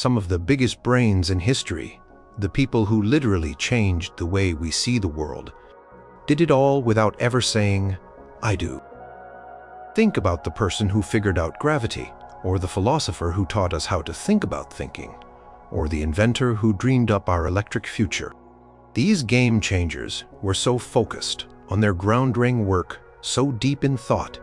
some of the biggest brains in history, the people who literally changed the way we see the world, did it all without ever saying, "I do." Think about the person who figured out gravity, or the philosopher who taught us how to think about thinking, or the inventor who dreamed up our electric future. These game changers were so focused on their groundbreaking work, so deep in thought,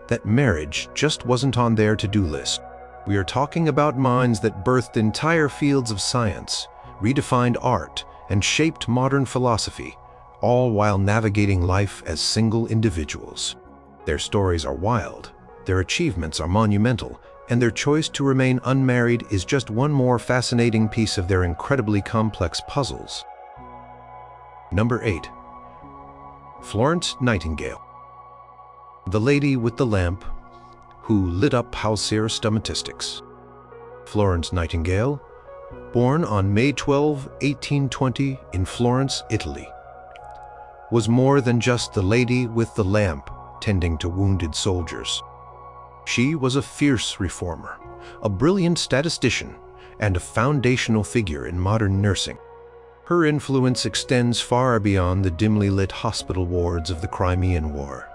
that marriage just wasn't on their to-do list. We are talking about minds that birthed entire fields of science, redefined art, and shaped modern philosophy, all while navigating life as single individuals. Their stories are wild, their achievements are monumental, and their choice to remain unmarried is just one more fascinating piece of their incredibly complex puzzles. Number 8. Florence Nightingale. The lady with the lamp who lit up halcyon stomatistics. Florence Nightingale, born on May 12, 1820 in Florence, Italy, was more than just the lady with the lamp tending to wounded soldiers. She was a fierce reformer, a brilliant statistician, and a foundational figure in modern nursing. Her influence extends far beyond the dimly lit hospital wards of the Crimean War.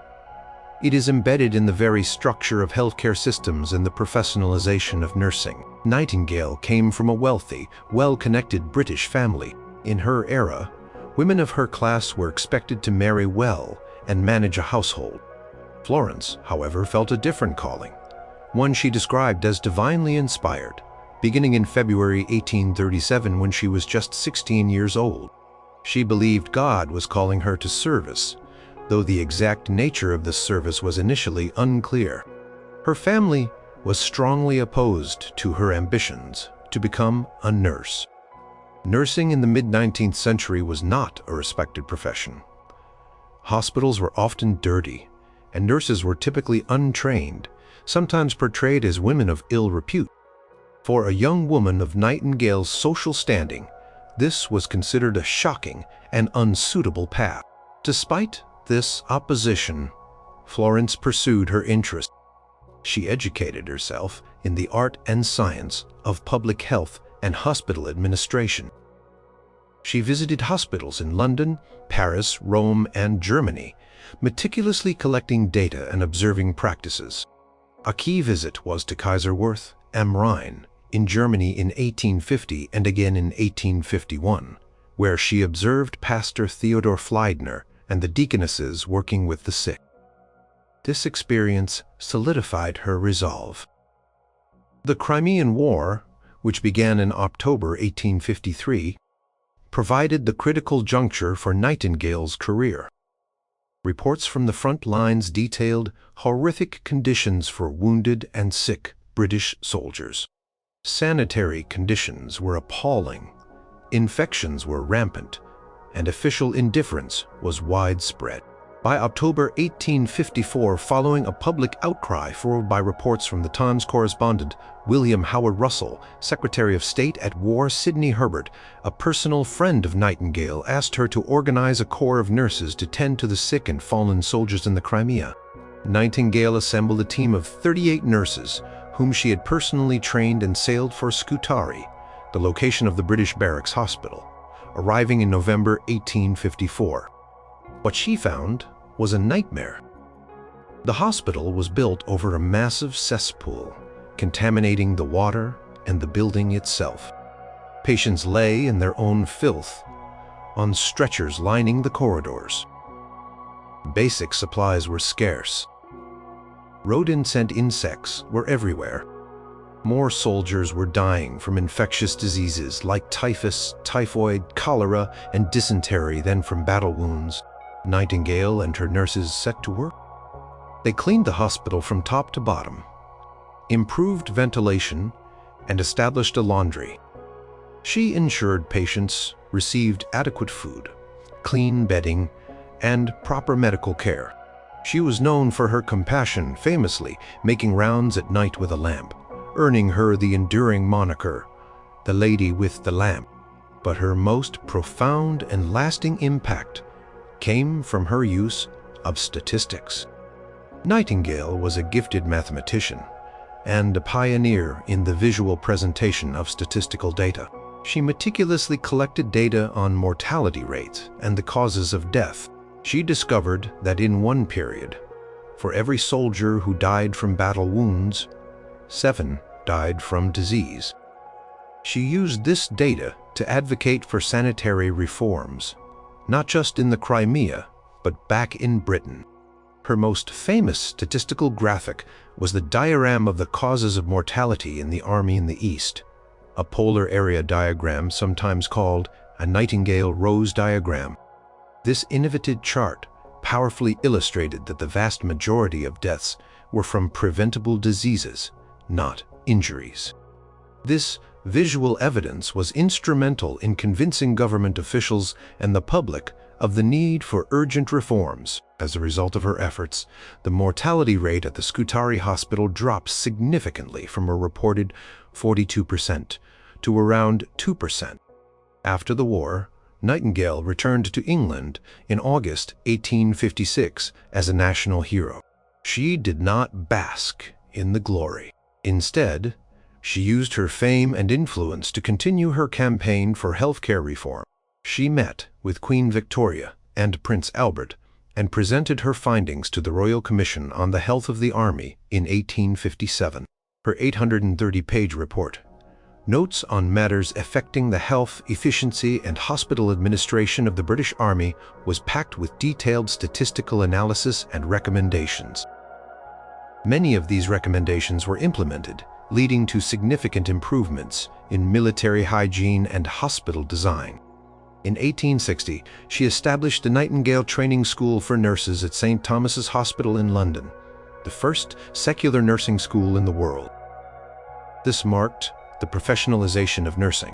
It is embedded in the very structure of healthcare systems and the professionalization of nursing. Nightingale came from a wealthy, well-connected British family. In her era, women of her class were expected to marry well and manage a household. Florence, however, felt a different calling, one she described as divinely inspired, beginning in February 1837 when she was just 16 years old. She believed God was calling her to service, though the exact nature of this service was initially unclear. Her family was strongly opposed to her ambitions to become a nurse. Nursing in the mid-19th century was not a respected profession. Hospitals were often dirty, and nurses were typically untrained, sometimes portrayed as women of ill repute. For a young woman of Nightingale's social standing, this was considered a shocking and unsuitable path. Despite this opposition, Florence pursued her interest. She educated herself in the art and science of public health and hospital administration. She visited hospitals in London, Paris, Rome, and Germany, meticulously collecting data and observing practices. A key visit was to Kaiserwerth am Rhein in Germany in 1850 and again in 1851, where she observed Pastor Theodor Fliedner and the deaconesses working with the sick. This experience solidified her resolve. The Crimean War, which began in October 1853, provided the critical juncture for Nightingale's career. Reports from the front lines detailed horrific conditions for wounded and sick British soldiers. Sanitary conditions were appalling, infections were rampant, and official indifference was widespread. By October 1854, following a public outcry forwarded by reports from the Times correspondent William Howard Russell, Secretary of State at War Sidney Herbert, a personal friend of Nightingale, asked her to organize a corps of nurses to tend to the sick and fallen soldiers in the Crimea. Nightingale assembled a team of 38 nurses, whom she had personally trained, and sailed for Scutari, the location of the British Barracks Hospital, arriving in November 1854. What she found was a nightmare. The hospital was built over a massive cesspool, contaminating the water and the building itself. Patients lay in their own filth, on stretchers lining the corridors. Basic supplies were scarce. Rodents and insects were everywhere. More soldiers were dying from infectious diseases like typhus, typhoid, cholera, and dysentery than from battle wounds. Nightingale and her nurses set to work. They cleaned the hospital from top to bottom, improved ventilation, and established a laundry. She ensured patients received adequate food, clean bedding, and proper medical care. She was known for her compassion, famously making rounds at night with a lamp, earning her the enduring moniker, the Lady with the Lamp. But her most profound and lasting impact came from her use of statistics. Nightingale was a gifted mathematician, and a pioneer in the visual presentation of statistical data. She meticulously collected data on mortality rates and the causes of death. She discovered that in one period, for every soldier who died from battle wounds, 7 died from disease. She used this data to advocate for sanitary reforms, not just in the Crimea, but back in Britain. Her most famous statistical graphic was the diagram of the causes of mortality in the army in the East, a polar area diagram sometimes called a Nightingale Rose diagram. This innovative chart powerfully illustrated that the vast majority of deaths were from preventable diseases, not injuries. This visual evidence was instrumental in convincing government officials and the public of the need for urgent reforms. As a result of her efforts, the mortality rate at the Scutari Hospital dropped significantly from a reported 42% to around 2%. After the war, Nightingale returned to England in August 1856 as a national hero. She did not bask in the glory. Instead, she used her fame and influence to continue her campaign for healthcare reform. She met with Queen Victoria and Prince Albert and presented her findings to the Royal Commission on the Health of the Army in 1857. Her 830-page report, Notes on Matters Affecting the Health, Efficiency, and Hospital Administration of the British Army, was packed with detailed statistical analysis and recommendations. Many of these recommendations were implemented, leading to significant improvements in military hygiene and hospital design. In 1860, she established the Nightingale Training School for Nurses at St. Thomas's Hospital in London, the first secular nursing school in the world. This marked the professionalization of nursing.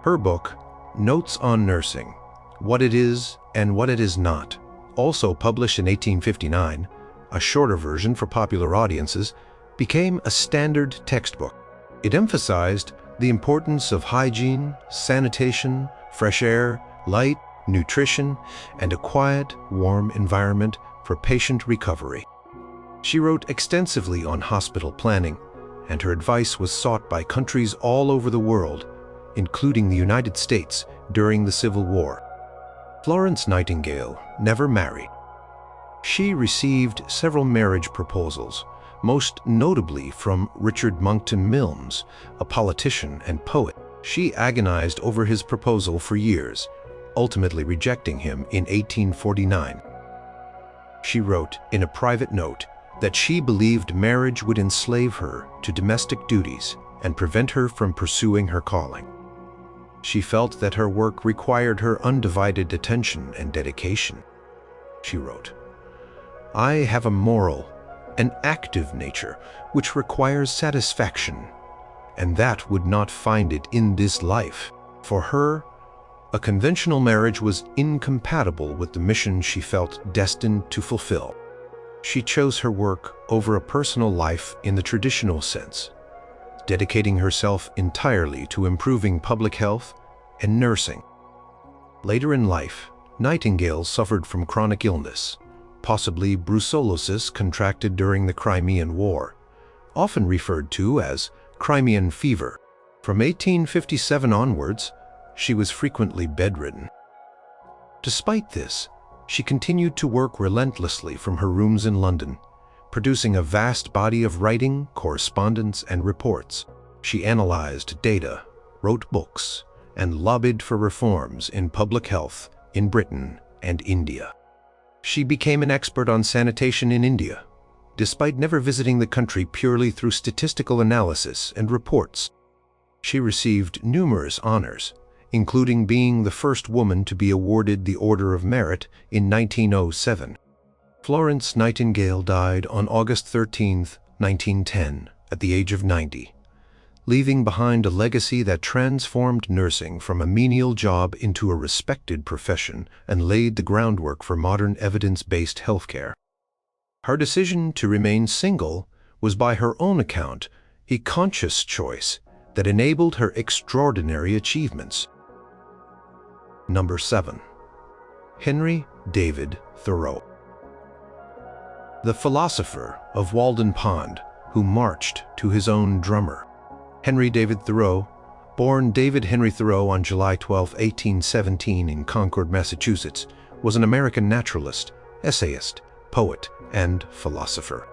Her book, Notes on Nursing, What It Is and What It Is Not, also published in 1859, a shorter version for popular audiences, became a standard textbook. It emphasized the importance of hygiene, sanitation, fresh air, light, nutrition, and a quiet, warm environment for patient recovery. She wrote extensively on hospital planning, and her advice was sought by countries all over the world, including the United States during the Civil War. Florence Nightingale never married. She received several marriage proposals, most notably from Richard Monckton Milnes, a politician and poet. She agonized over his proposal for years, ultimately rejecting him in 1849. She wrote in a private note that she believed marriage would enslave her to domestic duties and prevent her from pursuing her calling. She felt that her work required her undivided attention and dedication. She wrote, "I have a moral, an active nature which requires satisfaction, and that would not find it in this life." For her, a conventional marriage was incompatible with the mission she felt destined to fulfill. She chose her work over a personal life in the traditional sense, dedicating herself entirely to improving public health and nursing. Later in life, Nightingale suffered from chronic illness, possibly brucellosis contracted during the Crimean War, often referred to as Crimean fever. From 1857 onwards, she was frequently bedridden. Despite this, she continued to work relentlessly from her rooms in London, producing a vast body of writing, correspondence, and reports. She analyzed data, wrote books, and lobbied for reforms in public health in Britain and India. She became an expert on sanitation in India, despite never visiting the country purely through statistical analysis and reports. She received numerous honors, including being the first woman to be awarded the Order of Merit in 1907. Florence Nightingale died on August 13, 1910, at the age of 90, leaving behind a legacy that transformed nursing from a menial job into a respected profession and laid the groundwork for modern evidence-based healthcare. Her decision to remain single was, by her own account, a conscious choice that enabled her extraordinary achievements. Number 7. Henry David Thoreau. The philosopher of Walden Pond, who who marched to his own drummer. Henry David Thoreau, born David Henry Thoreau on July 12, 1817 in Concord, Massachusetts, was an American naturalist, essayist, poet, and philosopher.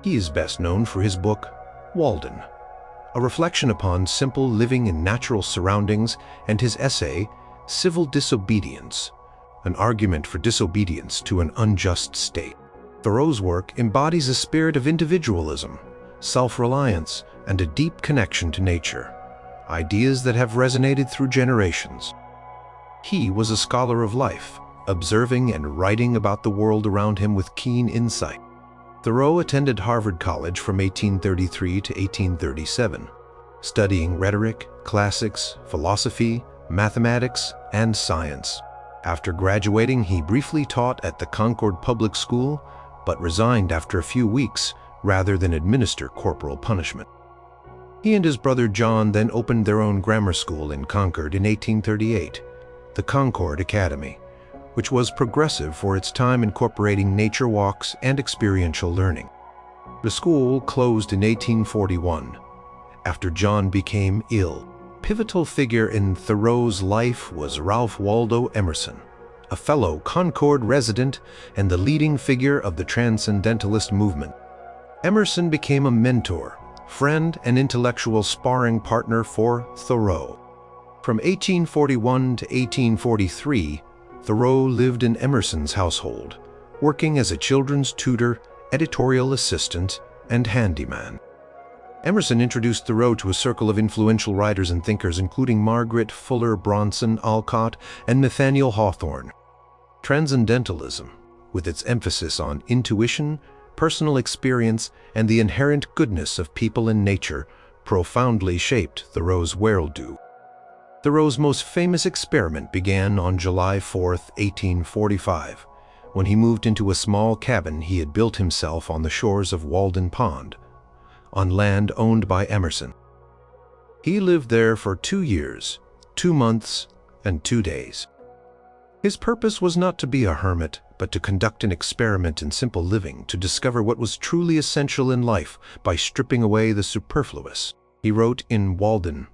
He is best known for his book, Walden, a reflection upon simple living in natural surroundings, and his essay, Civil Disobedience, an argument for disobedience to an unjust state. Thoreau's work embodies a spirit of individualism, self-reliance, and a deep connection to nature, ideas that have resonated through generations. He was a scholar of life, observing and writing about the world around him with keen insight. Thoreau attended Harvard College from 1833 to 1837, studying rhetoric, classics, philosophy, mathematics, and science. After graduating, he briefly taught at the Concord Public School, but resigned after a few weeks rather than administer corporal punishment. He and his brother John then opened their own grammar school in Concord in 1838, the Concord Academy, which was progressive for its time, incorporating nature walks and experiential learning. The school closed in 1841 after John became ill. A pivotal figure in Thoreau's life was Ralph Waldo Emerson, a fellow Concord resident and the leading figure of the Transcendentalist movement. Emerson became a mentor, friend, and intellectual sparring partner for Thoreau. From 1841 to 1843, Thoreau lived in Emerson's household, working as a children's tutor, editorial assistant, and handyman. Emerson introduced Thoreau to a circle of influential writers and thinkers, including Margaret Fuller Bronson Alcott and Nathaniel Hawthorne. Transcendentalism, with its emphasis on intuition, personal experience, and the inherent goodness of people and nature, profoundly shaped Thoreau's worldview. Thoreau's most famous experiment began on July 4, 1845, when he moved into a small cabin he had built himself on the shores of Walden Pond, on land owned by Emerson. He lived there for 2 years, 2 months, and 2 days. His purpose was not to be a hermit, but to conduct an experiment in simple living, to discover what was truly essential in life by stripping away the superfluous. He wrote in Walden,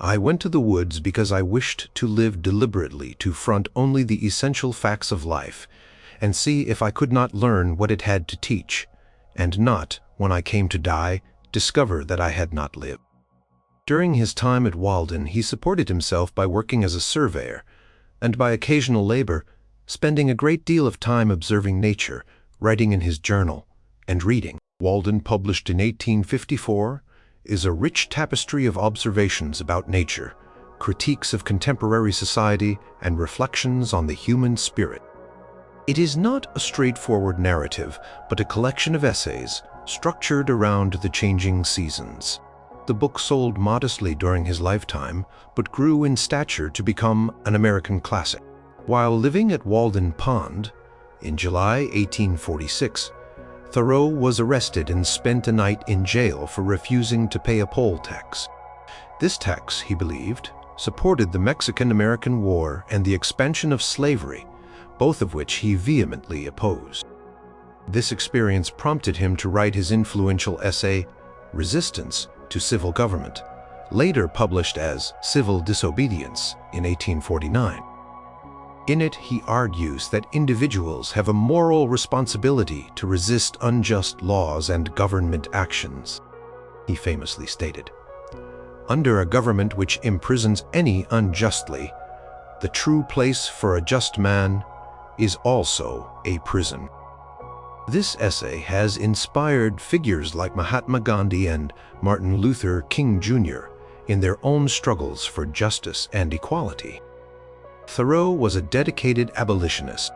"I went to the woods because I wished to live deliberately, to front only the essential facts of life, and see if I could not learn what it had to teach, and not, when I came to die, discover that I had not lived." During his time at Walden, he supported himself by working as a surveyor, and by occasional labor, spending a great deal of time observing nature, writing in his journal, and reading. Walden, published in 1854, is a rich tapestry of observations about nature, critiques of contemporary society, and reflections on the human spirit. It is not a straightforward narrative, but a collection of essays structured around the changing seasons. The book sold modestly during his lifetime, but grew in stature to become an American classic. While living at Walden Pond, in July 1846, Thoreau was arrested and spent a night in jail for refusing to pay a poll tax. This tax, he believed, supported the Mexican-American War and the expansion of slavery, both of which he vehemently opposed. This experience prompted him to write his influential essay, Resistance to Civil Government, later published as Civil Disobedience in 1849. In it, he argues that individuals have a moral responsibility to resist unjust laws and government actions. He famously stated, "Under a government which imprisons any unjustly, the true place for a just man is also a prison." This essay has inspired figures like Mahatma Gandhi and Martin Luther King Jr. in their own struggles for justice and equality. Thoreau was a dedicated abolitionist.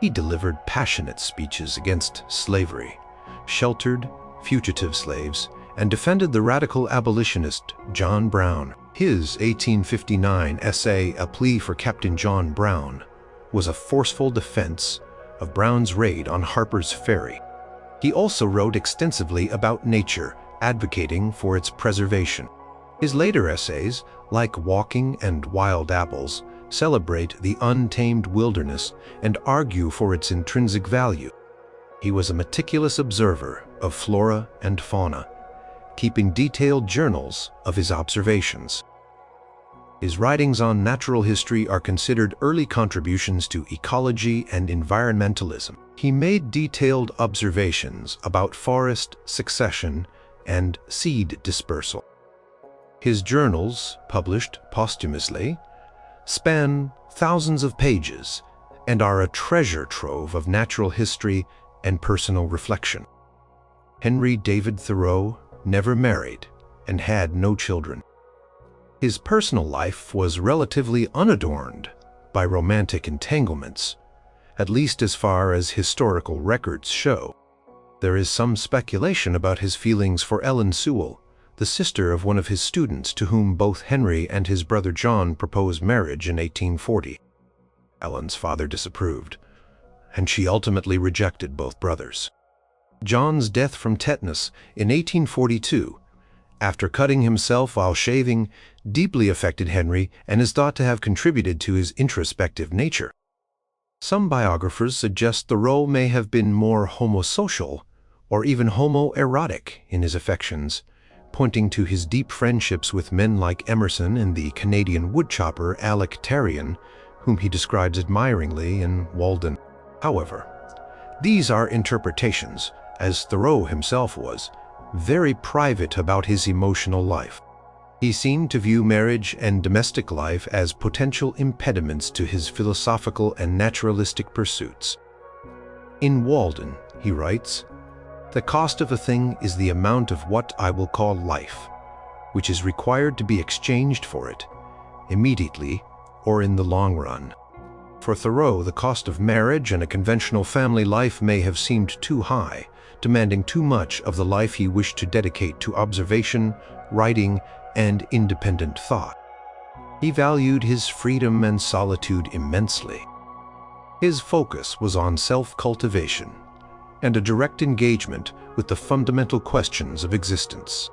He delivered passionate speeches against slavery, sheltered fugitive slaves, and defended the radical abolitionist John Brown. His 1859 essay, A Plea for Captain John Brown, was a forceful defense of Brown's raid on Harper's Ferry. He also wrote extensively about nature, advocating for its preservation. His later essays, like Walking and Wild Apples, celebrate the untamed wilderness and argue for its intrinsic value. He was a meticulous observer of flora and fauna, keeping detailed journals of his observations. His writings on natural history are considered early contributions to ecology and environmentalism. He made detailed observations about forest succession and seed dispersal. His journals, published posthumously, span thousands of pages and are a treasure trove of natural history and personal reflection. Henry David Thoreau never married and had no children. His personal life was relatively unadorned by romantic entanglements, at least as far as historical records show. There is some speculation about his feelings for Ellen Sewell, the sister of one of his students to whom both Henry and his brother John proposed marriage in 1840. Ellen's father disapproved, and she ultimately rejected both brothers. John's death from tetanus in 1842, after cutting himself while shaving, deeply affected Henry and is thought to have contributed to his introspective nature. Some biographers suggest Thoreau may have been more homosocial or even homoerotic in his affections, pointing to his deep friendships with men like Emerson and the Canadian woodchopper Alec Tarrant, whom he describes admiringly in Walden. However, these are interpretations, as Thoreau himself was very private about his emotional life. He seemed to view marriage and domestic life as potential impediments to his philosophical and naturalistic pursuits. In Walden, he writes, "The cost of a thing is the amount of what I will call life, which is required to be exchanged for it, immediately or in the long run." For Thoreau, the cost of marriage and a conventional family life may have seemed too high, demanding too much of the life he wished to dedicate to observation, writing, and independent thought. He valued his freedom and solitude immensely. His focus was on self-cultivation and a direct engagement with the fundamental questions of existence.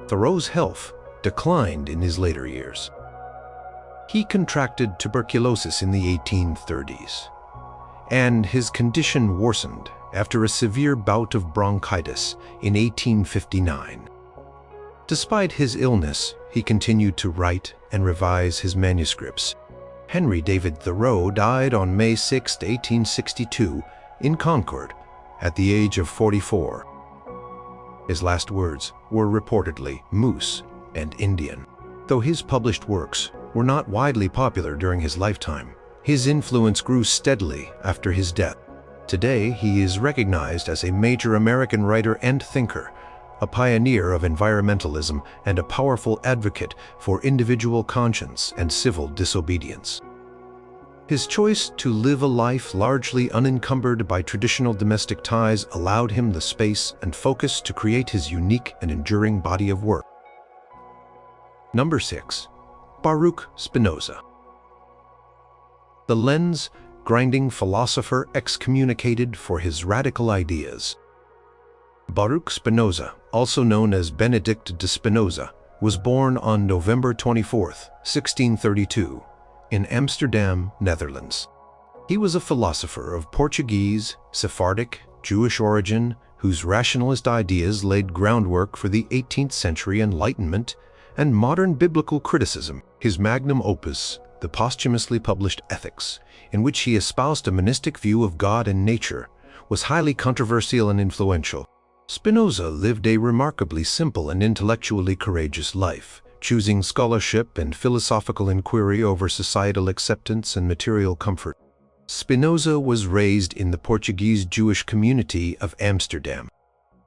Thoreau's health declined in his later years. He contracted tuberculosis in the 1830s, and his condition worsened after a severe bout of bronchitis in 1859. Despite his illness, he continued to write and revise his manuscripts. Henry David Thoreau died on May 6, 1862, in Concord, at the age of 44. His last words were reportedly moose and Indian. Though his published works were not widely popular during his lifetime, his influence grew steadily after his death. Today, he is recognized as a major American writer and thinker, a pioneer of environmentalism and a powerful advocate for individual conscience and civil disobedience. His choice to live a life largely unencumbered by traditional domestic ties allowed him the space and focus to create his unique and enduring body of work. Number 6. Baruch Spinoza. The lens-grinding philosopher excommunicated for his radical ideas. Baruch Spinoza, also known as Benedict de Spinoza, was born on November 24, 1632, in Amsterdam, Netherlands. He was a philosopher of Portuguese, Sephardic, Jewish origin, whose rationalist ideas laid groundwork for the 18th century Enlightenment and modern biblical criticism. His magnum opus, the posthumously published Ethics, in which he espoused a monistic view of God and nature, was highly controversial and influential. Spinoza lived a remarkably simple and intellectually courageous life, choosing scholarship and philosophical inquiry over societal acceptance and material comfort. Spinoza was raised in the Portuguese Jewish community of Amsterdam.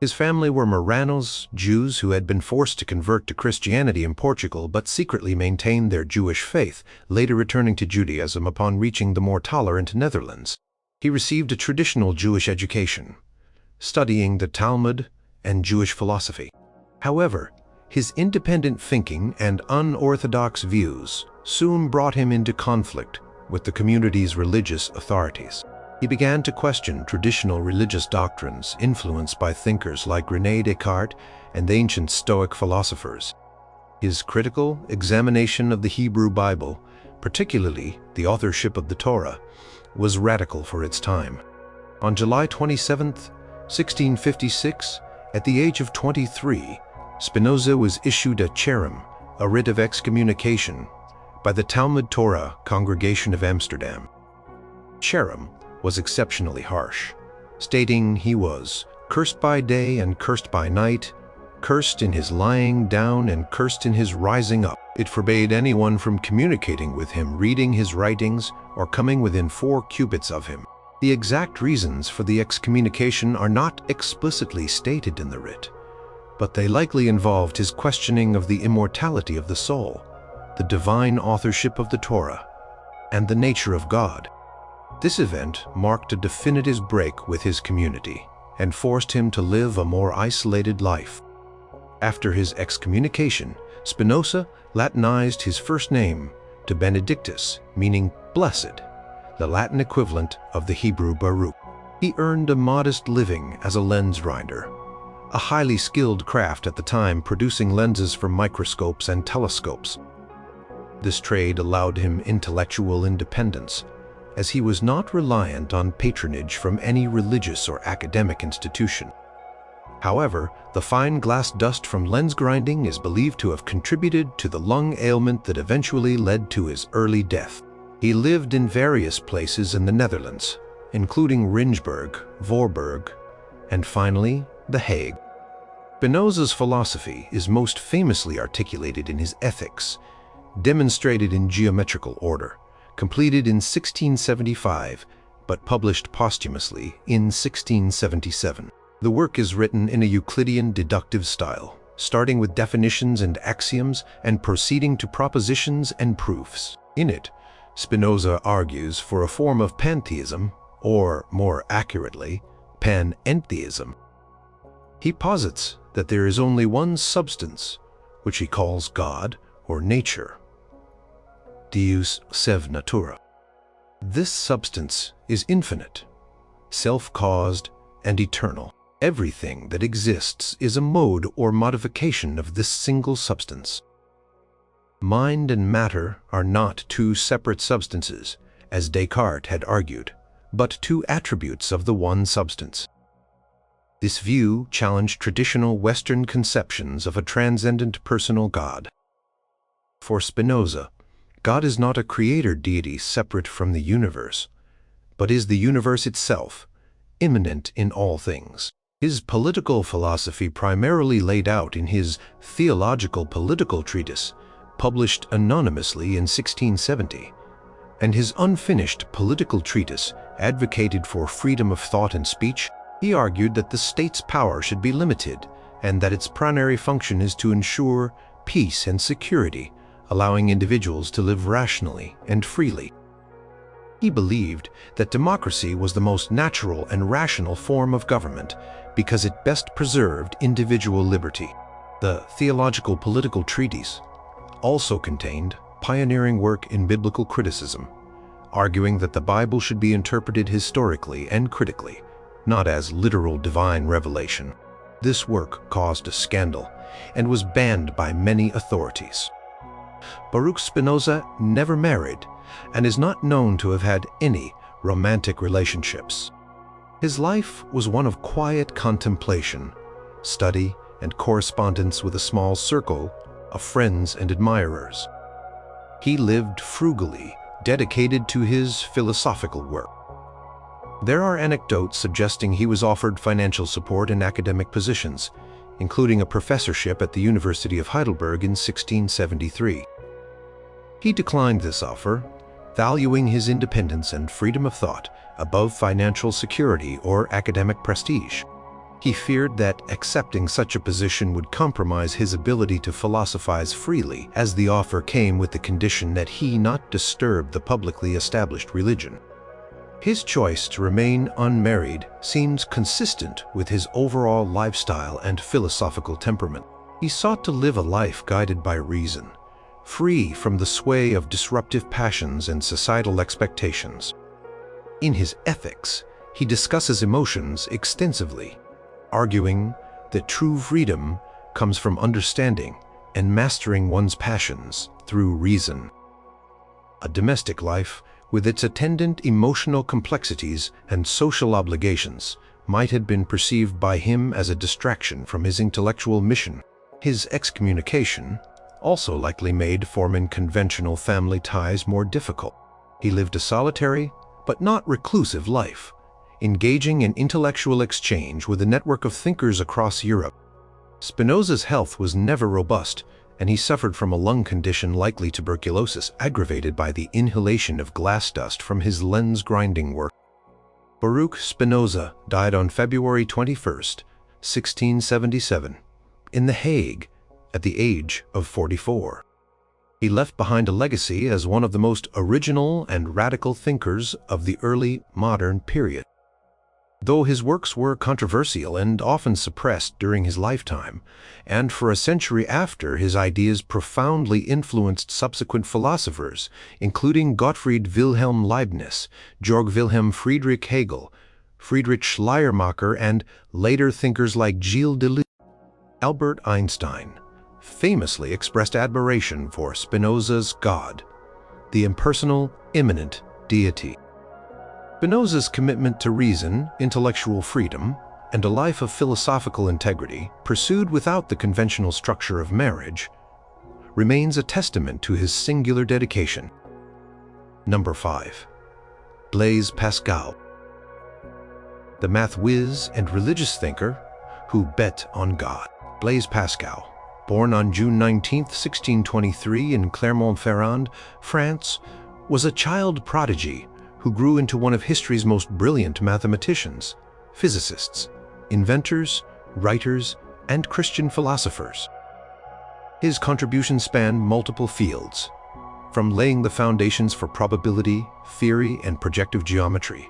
His family were Marranos, Jews who had been forced to convert to Christianity in Portugal but secretly maintained their Jewish faith, later returning to Judaism upon reaching the more tolerant Netherlands. He received a traditional Jewish education, studying the Talmud and Jewish philosophy. However, his independent thinking and unorthodox views soon brought him into conflict with the community's religious authorities. He began to question traditional religious doctrines influenced by thinkers like René Descartes and the ancient Stoic philosophers. His critical examination of the Hebrew Bible, particularly the authorship of the Torah, was radical for its time. On July 27, 1656, at the age of 23, Spinoza was issued a cherem, a writ of excommunication, by the Talmud Torah congregation of Amsterdam. Cherem was exceptionally harsh, stating he was cursed by day and cursed by night, cursed in his lying down and cursed in his rising up. It forbade anyone from communicating with him, reading his writings, or coming within 4 cubits of him. The exact reasons for the excommunication are not explicitly stated in the writ, but they likely involved his questioning of the immortality of the soul, the divine authorship of the Torah, and the nature of God. This event marked a definitive break with his community and forced him to live a more isolated life. After his excommunication, Spinoza Latinized his first name to Benedictus, meaning blessed, the Latin equivalent of the Hebrew Baruch. He earned a modest living as a lens grinder, a highly skilled craft at the time, producing lenses for microscopes and telescopes. This trade allowed him intellectual independence, as he was not reliant on patronage from any religious or academic institution. However, the fine glass dust from lens grinding is believed to have contributed to the lung ailment that eventually led to his early death. He lived in various places in the Netherlands, including Rijnsburg, Voorburg, and finally, The Hague. Spinoza's philosophy is most famously articulated in his Ethics, demonstrated in geometrical order, completed in 1675, but published posthumously in 1677. The work is written in a Euclidean deductive style, starting with definitions and axioms and proceeding to propositions and proofs. In it, Spinoza argues for a form of pantheism, or more accurately, panentheism. He posits that there is only one substance, which he calls God or nature, Deus sev natura. This substance is infinite, self-caused, and eternal. Everything that exists is a mode or modification of this single substance. Mind and matter are not two separate substances, as Descartes had argued, but two attributes of the one substance. This view challenged traditional Western conceptions of a transcendent personal God. For Spinoza, God is not a creator deity separate from the universe, but is the universe itself, immanent in all things. His political philosophy primarily laid out in his theological political treatise, published anonymously in 1670, and his unfinished political treatise advocated for freedom of thought and speech. He argued that the state's power should be limited and that its primary function is to ensure peace and security, allowing individuals to live rationally and freely. He believed that democracy was the most natural and rational form of government because it best preserved individual liberty. The theological political treatise also contained pioneering work in biblical criticism, arguing that the Bible should be interpreted historically and critically, not as literal divine revelation. This work caused a scandal and was banned by many authorities. Baruch Spinoza never married and is not known to have had any romantic relationships. His life was one of quiet contemplation, study, and correspondence with a small circle of friends and admirers. He lived frugally, dedicated to his philosophical work. There are anecdotes suggesting he was offered financial support in academic positions, including a professorship at the University of Heidelberg in 1673. He declined this offer, valuing his independence and freedom of thought above financial security or academic prestige. He feared that accepting such a position would compromise his ability to philosophize freely, as the offer came with the condition that he not disturb the publicly established religion. His choice to remain unmarried seems consistent with his overall lifestyle and philosophical temperament. He sought to live a life guided by reason, free from the sway of disruptive passions and societal expectations. In his Ethics, he discusses emotions extensively, arguing that true freedom comes from understanding and mastering one's passions through reason. A domestic life with its attendant emotional complexities and social obligations, might have been perceived by him as a distraction from his intellectual mission. His excommunication also likely made forming conventional family ties more difficult. He lived a solitary, but not reclusive life, engaging in intellectual exchange with a network of thinkers across Europe. Spinoza's health was never robust, and he suffered from a lung condition likely tuberculosis aggravated by the inhalation of glass dust from his lens grinding work. Baruch Spinoza died on February 21, 1677, in The Hague, at the age of 44. He left behind a legacy as one of the most original and radical thinkers of the early modern period. Though his works were controversial and often suppressed during his lifetime, and for a century after, his ideas profoundly influenced subsequent philosophers, including Gottfried Wilhelm Leibniz, Georg Wilhelm Friedrich Hegel, Friedrich Schleiermacher, and later thinkers like Gilles Deleuze. Albert Einstein famously expressed admiration for Spinoza's God, the impersonal, immanent deity. Spinoza's commitment to reason, intellectual freedom, and a life of philosophical integrity, pursued without the conventional structure of marriage, remains a testament to his singular dedication. Number 5. Blaise Pascal. The math whiz and religious thinker who bet on God. Blaise Pascal, born on June 19, 1623 in Clermont-Ferrand, France, was a child prodigy who grew into one of history's most brilliant mathematicians, physicists, inventors, writers, and Christian philosophers. His contributions spanned multiple fields, from laying the foundations for probability, theory, and projective geometry,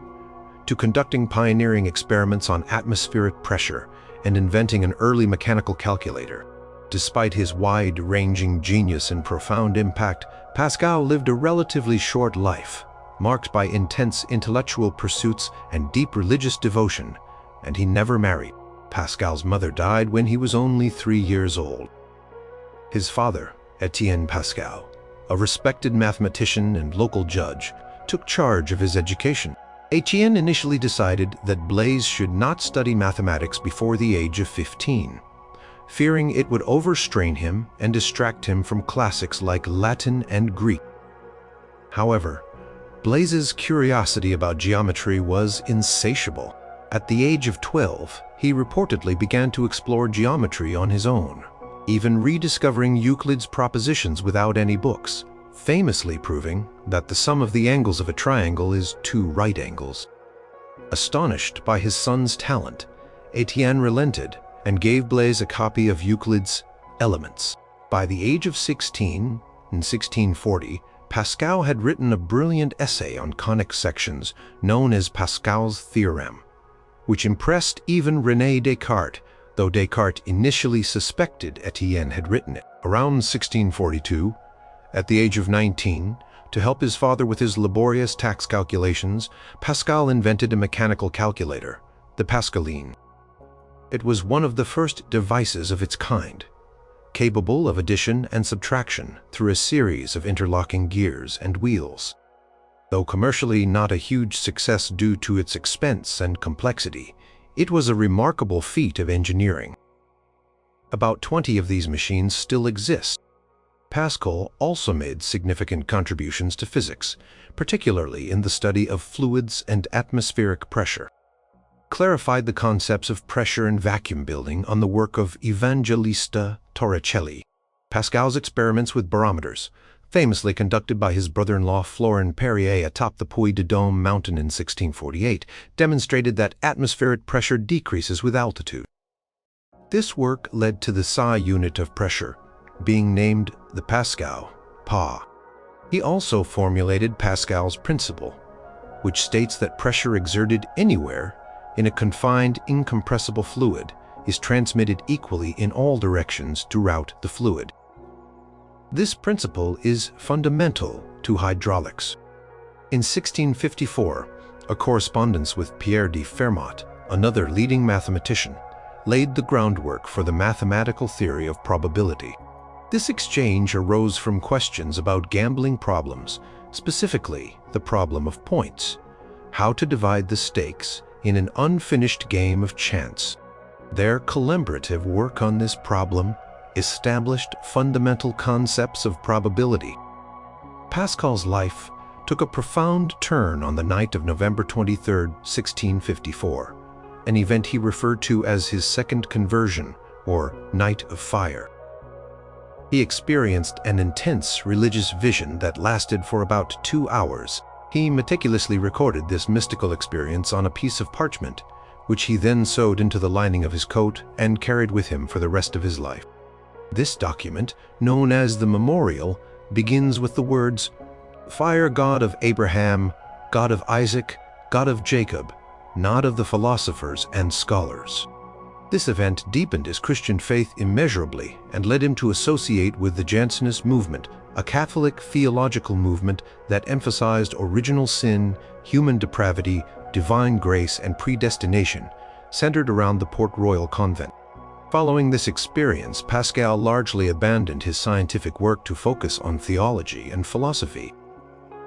to conducting pioneering experiments on atmospheric pressure and inventing an early mechanical calculator. Despite his wide-ranging genius and profound impact, Pascal lived a relatively short life, marked by intense intellectual pursuits and deep religious devotion, and he never married. Pascal's mother died when he was only 3 years old. His father, Étienne Pascal, a respected mathematician and local judge, took charge of his education. Étienne initially decided that Blaise should not study mathematics before the age of 15, fearing it would overstrain him and distract him from classics like Latin and Greek. However, Blaise's curiosity about geometry was insatiable. At the age of 12, he reportedly began to explore geometry on his own, even rediscovering Euclid's propositions without any books, famously proving that the sum of the angles of a triangle is 2 right angles. Astonished by his son's talent, Étienne relented and gave Blaise a copy of Euclid's Elements. By the age of 16, in 1640, Pascal had written a brilliant essay on conic sections known as Pascal's Theorem, which impressed even René Descartes, though Descartes initially suspected Étienne had written it. Around 1642, at the age of 19, to help his father with his laborious tax calculations, Pascal invented a mechanical calculator, the Pascaline. It was one of the first devices of its kind, capable of addition and subtraction through a series of interlocking gears and wheels. Though commercially not a huge success due to its expense and complexity, it was a remarkable feat of engineering. About 20 of these machines still exist. Pascal also made significant contributions to physics, particularly in the study of fluids and atmospheric pressure. Clarified the concepts of pressure and vacuum building on the work of Evangelista Torricelli. Pascal's experiments with barometers, famously conducted by his brother-in-law Florent Perrier atop the Puy de Dôme mountain in 1648, demonstrated that atmospheric pressure decreases with altitude. This work led to the SI unit of pressure being named the Pascal, Pa. He also formulated Pascal's principle, which states that pressure exerted anywhere in a confined, incompressible fluid is transmitted equally in all directions throughout the fluid. This principle is fundamental to hydraulics. In 1654, a correspondence with Pierre de Fermat, another leading mathematician, laid the groundwork for the mathematical theory of probability. This exchange arose from questions about gambling problems specifically the problem of points, how to divide the stakes in an unfinished game of chance. Their collaborative work on this problem established fundamental concepts of probability. Pascal's life took a profound turn on the night of November 23, 1654, an event he referred to as his second conversion, or Night of Fire. He experienced an intense religious vision that lasted for about 2 hours. He meticulously recorded this mystical experience on a piece of parchment, which he then sewed into the lining of his coat and carried with him for the rest of his life. This document, known as the Memorial, begins with the words, "Fire God of Abraham, God of Isaac, God of Jacob, not of the philosophers and scholars." This event deepened his Christian faith immeasurably and led him to associate with the Jansenist movement, a Catholic theological movement that emphasized original sin, human depravity, divine grace, and predestination, centered around the Port Royal convent. Following this experience, Pascal largely abandoned his scientific work to focus on theology and philosophy.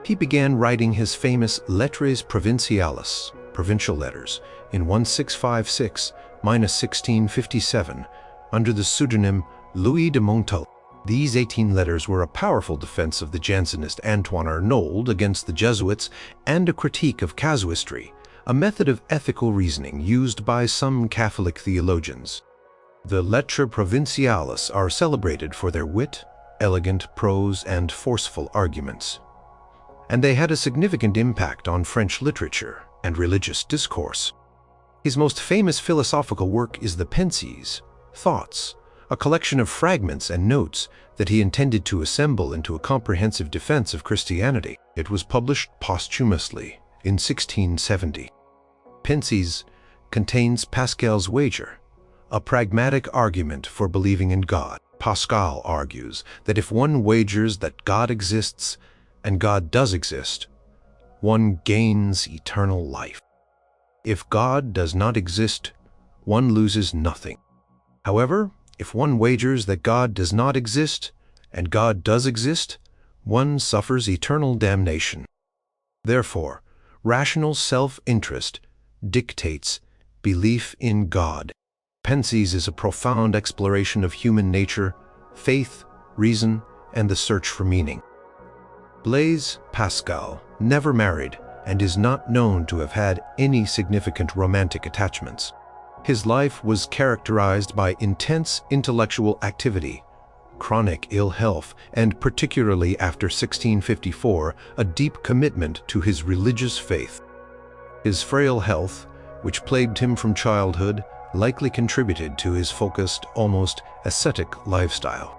He began writing his famous Lettres Provinciales, provincial letters, in 1656–1657, under the pseudonym Louis de Montaut. These 18 letters were a powerful defense of the Jansenist Antoine Arnauld against the Jesuits and a critique of casuistry, a method of ethical reasoning used by some Catholic theologians. The Lettres Provinciales are celebrated for their wit, elegant prose, and forceful arguments. And they had a significant impact on French literature and religious discourse. His most famous philosophical work is the Pensées, Thoughts, a collection of fragments and notes that he intended to assemble into a comprehensive defense of Christianity. It was published posthumously in 1670. Pensées contains Pascal's wager, a pragmatic argument for believing in God. Pascal argues that if one wagers that God exists and God does exist, one gains eternal life. If God does not exist, one loses nothing. However, if one wagers that God does not exist and God does exist, one suffers eternal damnation. Therefore, rational self-interest dictates belief in God. Pensées is a profound exploration of human nature, faith, reason, and the search for meaning. Blaise Pascal never married and is not known to have had any significant romantic attachments. His life was characterized by intense intellectual activity, chronic ill health, and particularly after 1654, a deep commitment to his religious faith. His frail health, which plagued him from childhood, likely contributed to his focused, almost ascetic lifestyle.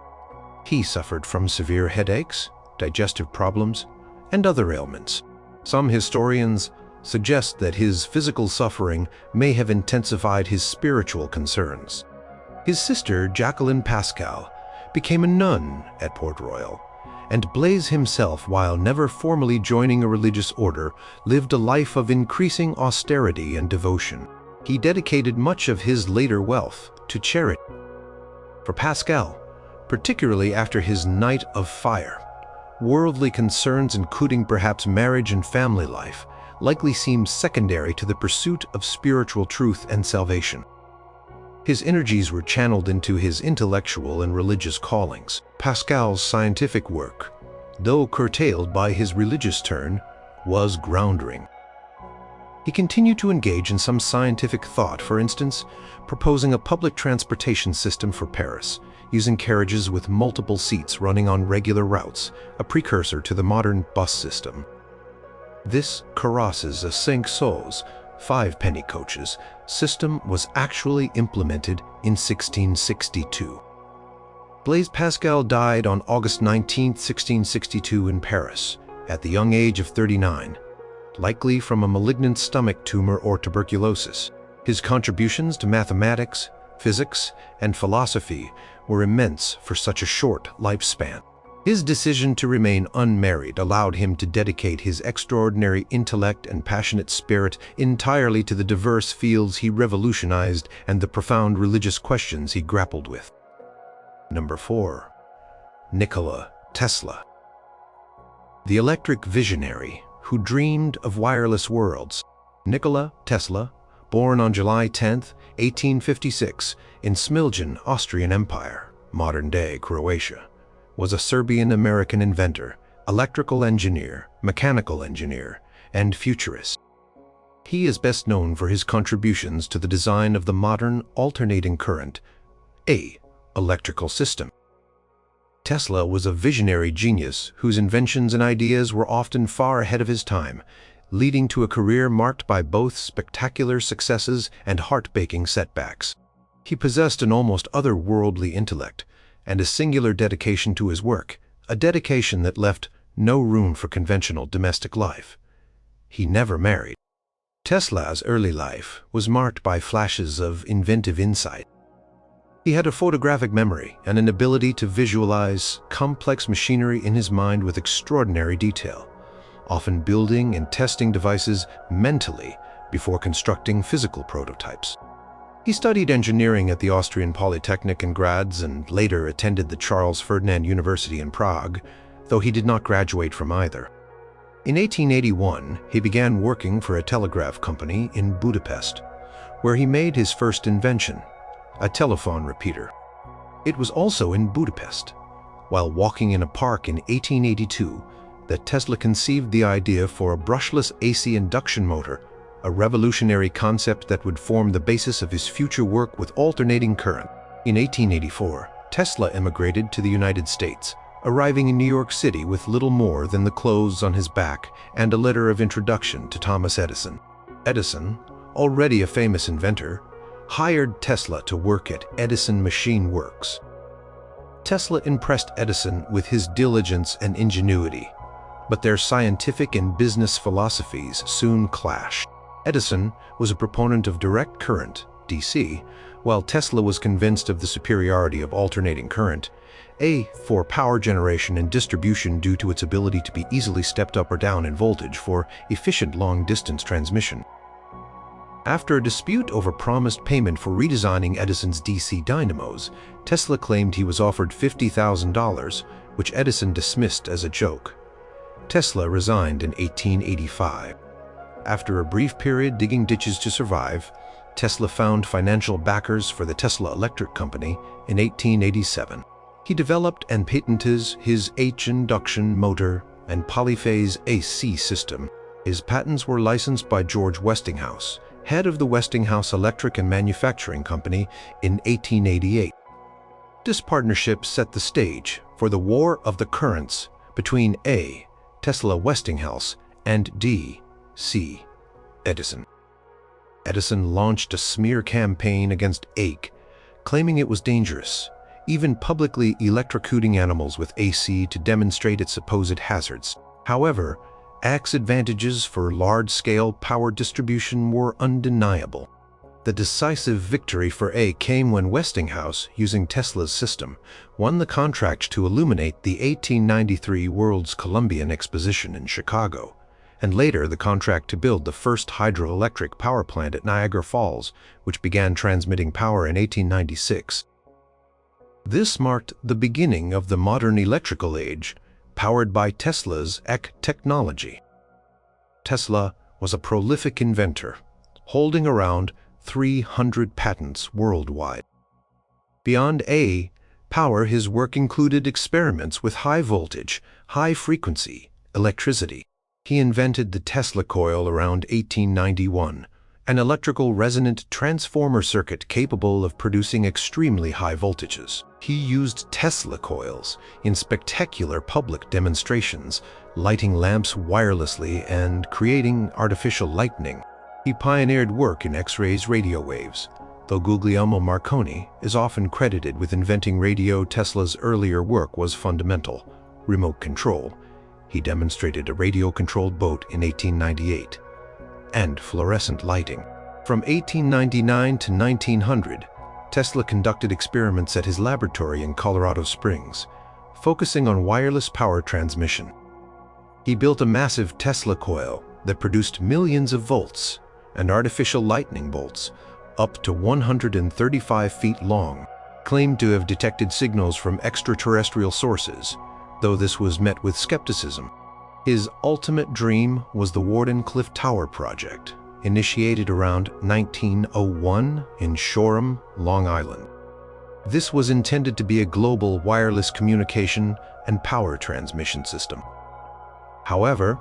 He suffered from severe headaches, digestive problems, and other ailments. Some historians suggest that his physical suffering may have intensified his spiritual concerns. His sister, Jacqueline Pascal, became a nun at Port Royal, and Blaise himself, while never formally joining a religious order, lived a life of increasing austerity and devotion. He dedicated much of his later wealth to charity. For Pascal, particularly after his Night of Fire, worldly concerns, including perhaps marriage and family life, likely seemed secondary to the pursuit of spiritual truth and salvation. His energies were channeled into his intellectual and religious callings. Pascal's scientific work, though curtailed by his religious turn, was groundbreaking. He continued to engage in some scientific thought, for instance, proposing a public transportation system for Paris, using carriages with multiple seats running on regular routes, a precursor to the modern bus system. This carrosses a 5 sous, 5-penny coaches, system was actually implemented in 1662. Blaise Pascal died on August 19, 1662 in Paris, at the young age of 39, likely from a malignant stomach tumor or tuberculosis. His contributions to mathematics, physics, and philosophy were immense for such a short lifespan. His decision to remain unmarried allowed him to dedicate his extraordinary intellect and passionate spirit entirely to the diverse fields he revolutionized and the profound religious questions he grappled with. Number 4. Nikola Tesla. the electric visionary who dreamed of wireless worlds. Nikola Tesla, born on July 10, 1856, in Smiljan, Austrian Empire, modern-day Croatia, was a Serbian-American inventor, electrical engineer, mechanical engineer, and futurist. He is best known for his contributions to the design of the modern alternating current, electrical system. Tesla was a visionary genius whose inventions and ideas were often far ahead of his time, leading to a career marked by both spectacular successes and heart-breaking setbacks. He possessed an almost otherworldly intellect and a singular dedication to his work, a dedication that left no room for conventional domestic life. He never married. Tesla's early life was marked by flashes of inventive insight. He had a photographic memory and an ability to visualize complex machinery in his mind with extraordinary detail, often building and testing devices mentally before constructing physical prototypes. He studied engineering at the Austrian Polytechnic in Graz and later attended the Charles Ferdinand University in Prague, though he did not graduate from either. In 1881, he began working for a telegraph company in Budapest, where he made his first invention, a telephone repeater. It was also in Budapest, while walking in a park in 1882, that Tesla conceived the idea for a brushless AC induction motor, a revolutionary concept that would form the basis of his future work with alternating current. In 1884, Tesla emigrated to the United States, arriving in New York City with little more than the clothes on his back and a letter of introduction to Thomas Edison. Edison, already a famous inventor, hired Tesla to work at Edison Machine Works. Tesla impressed Edison with his diligence and ingenuity, but their scientific and business philosophies soon clashed. Edison was a proponent of direct current, DC, while Tesla was convinced of the superiority of alternating current, for power generation and distribution due to its ability to be easily stepped up or down in voltage for efficient long-distance transmission. After a dispute over promised payment for redesigning Edison's DC dynamos, Tesla claimed he was offered $50,000, which Edison dismissed as a joke. Tesla resigned in 1885. After a brief period digging ditches to survive, Tesla found financial backers for the Tesla Electric Company in 1887. He developed and patented his H-induction motor and polyphase AC system. His patents were licensed by George Westinghouse, head of the Westinghouse Electric and Manufacturing Company, in 1888. This partnership set the stage for the war of the currents between Tesla Westinghouse and C. Edison. Edison launched a smear campaign against claiming it was dangerous, even publicly electrocuting animals with AC to demonstrate its supposed hazards. However, advantages for large-scale power distribution were undeniable. The decisive victory for came when Westinghouse, using Tesla's system, won the contract to illuminate the 1893 World's Columbian Exposition in Chicago, and later the contract to build the first hydroelectric power plant at Niagara Falls, which began transmitting power in 1896. This marked the beginning of the modern electrical age, powered by Tesla's technology. Tesla was a prolific inventor, holding around 300 patents worldwide. Beyond power, his work included experiments with high voltage, high frequency electricity. He invented the Tesla coil around 1891, an electrical resonant transformer circuit capable of producing extremely high voltages. He used Tesla coils in spectacular public demonstrations, lighting lamps wirelessly and creating artificial lightning. He pioneered work in X-rays radio waves. Though Guglielmo Marconi is often credited with inventing radio, Tesla's earlier work was fundamental: remote control. He demonstrated a radio-controlled boat in 1898, and fluorescent lighting. From 1899 to 1900, Tesla conducted experiments at his laboratory in Colorado Springs, focusing on wireless power transmission. He built a massive Tesla coil that produced millions of volts and artificial lightning bolts, up to 135 feet long, claimed to have detected signals from extraterrestrial sources, though this was met with skepticism. His ultimate dream was the Wardenclyffe Tower project, initiated around 1901 in Shoreham, Long Island. This was intended to be a global wireless communication and power transmission system. However,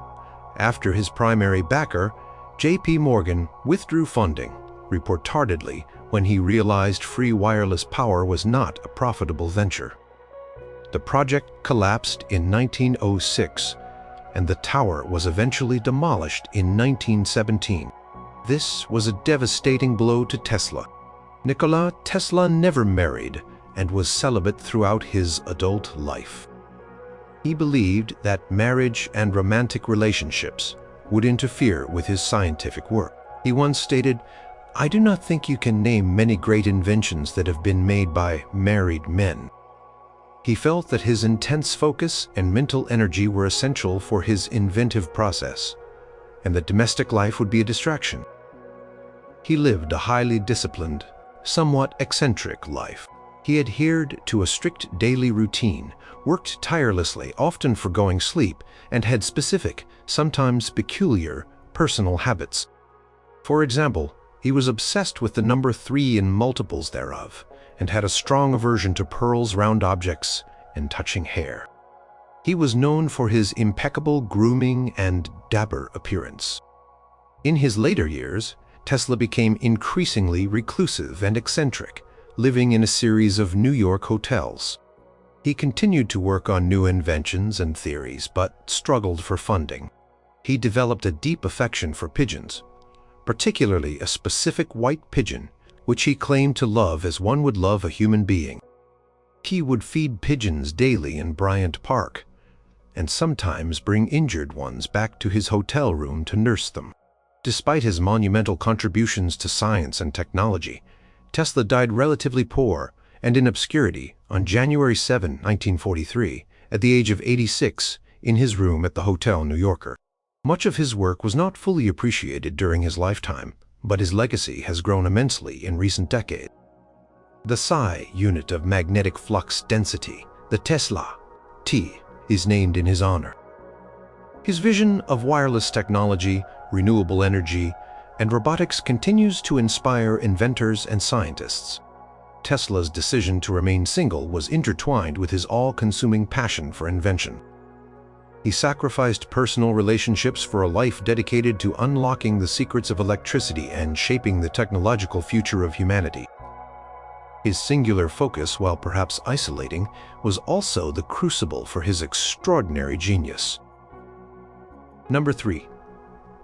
after his primary backer, J.P. Morgan, withdrew funding, reportedly when he realized free wireless power was not a profitable venture. The project collapsed in 1906, and the tower was eventually demolished in 1917. This was a devastating blow to Tesla. Nikola Tesla never married and was celibate throughout his adult life. He believed that marriage and romantic relationships would interfere with his scientific work. He once stated, "I do not think you can name many great inventions that have been made by married men." He felt that his intense focus and mental energy were essential for his inventive process, and that domestic life would be a distraction. He lived a highly disciplined, somewhat eccentric life. He adhered to a strict daily routine, worked tirelessly, often forgoing sleep, and had specific, sometimes peculiar, personal habits. For example, he was obsessed with the number 3 and multiples thereof, and had a strong aversion to pearls, round objects, and touching hair. He was known for his impeccable grooming and dapper appearance. In his later years, Tesla became increasingly reclusive and eccentric, living in a series of New York hotels. He continued to work on new inventions and theories, but struggled for funding. He developed a deep affection for pigeons, particularly a specific white pigeon, which he claimed to love as one would love a human being. He would feed pigeons daily in Bryant Park, and sometimes bring injured ones back to his hotel room to nurse them. Despite his monumental contributions to science and technology, Tesla died relatively poor and in obscurity on January 7, 1943, at the age of 86, in his room at the Hotel New Yorker. Much of his work was not fully appreciated during his lifetime, but his legacy has grown immensely in recent decades. The psi unit of magnetic flux density, the Tesla T, is named in his honor. His vision of wireless technology, renewable energy, and robotics continues to inspire inventors and scientists. Tesla's decision to remain single was intertwined with his all-consuming passion for invention. He sacrificed personal relationships for a life dedicated to unlocking the secrets of electricity and shaping the technological future of humanity. His singular focus, while perhaps isolating, was also the crucible for his extraordinary genius. Number 3.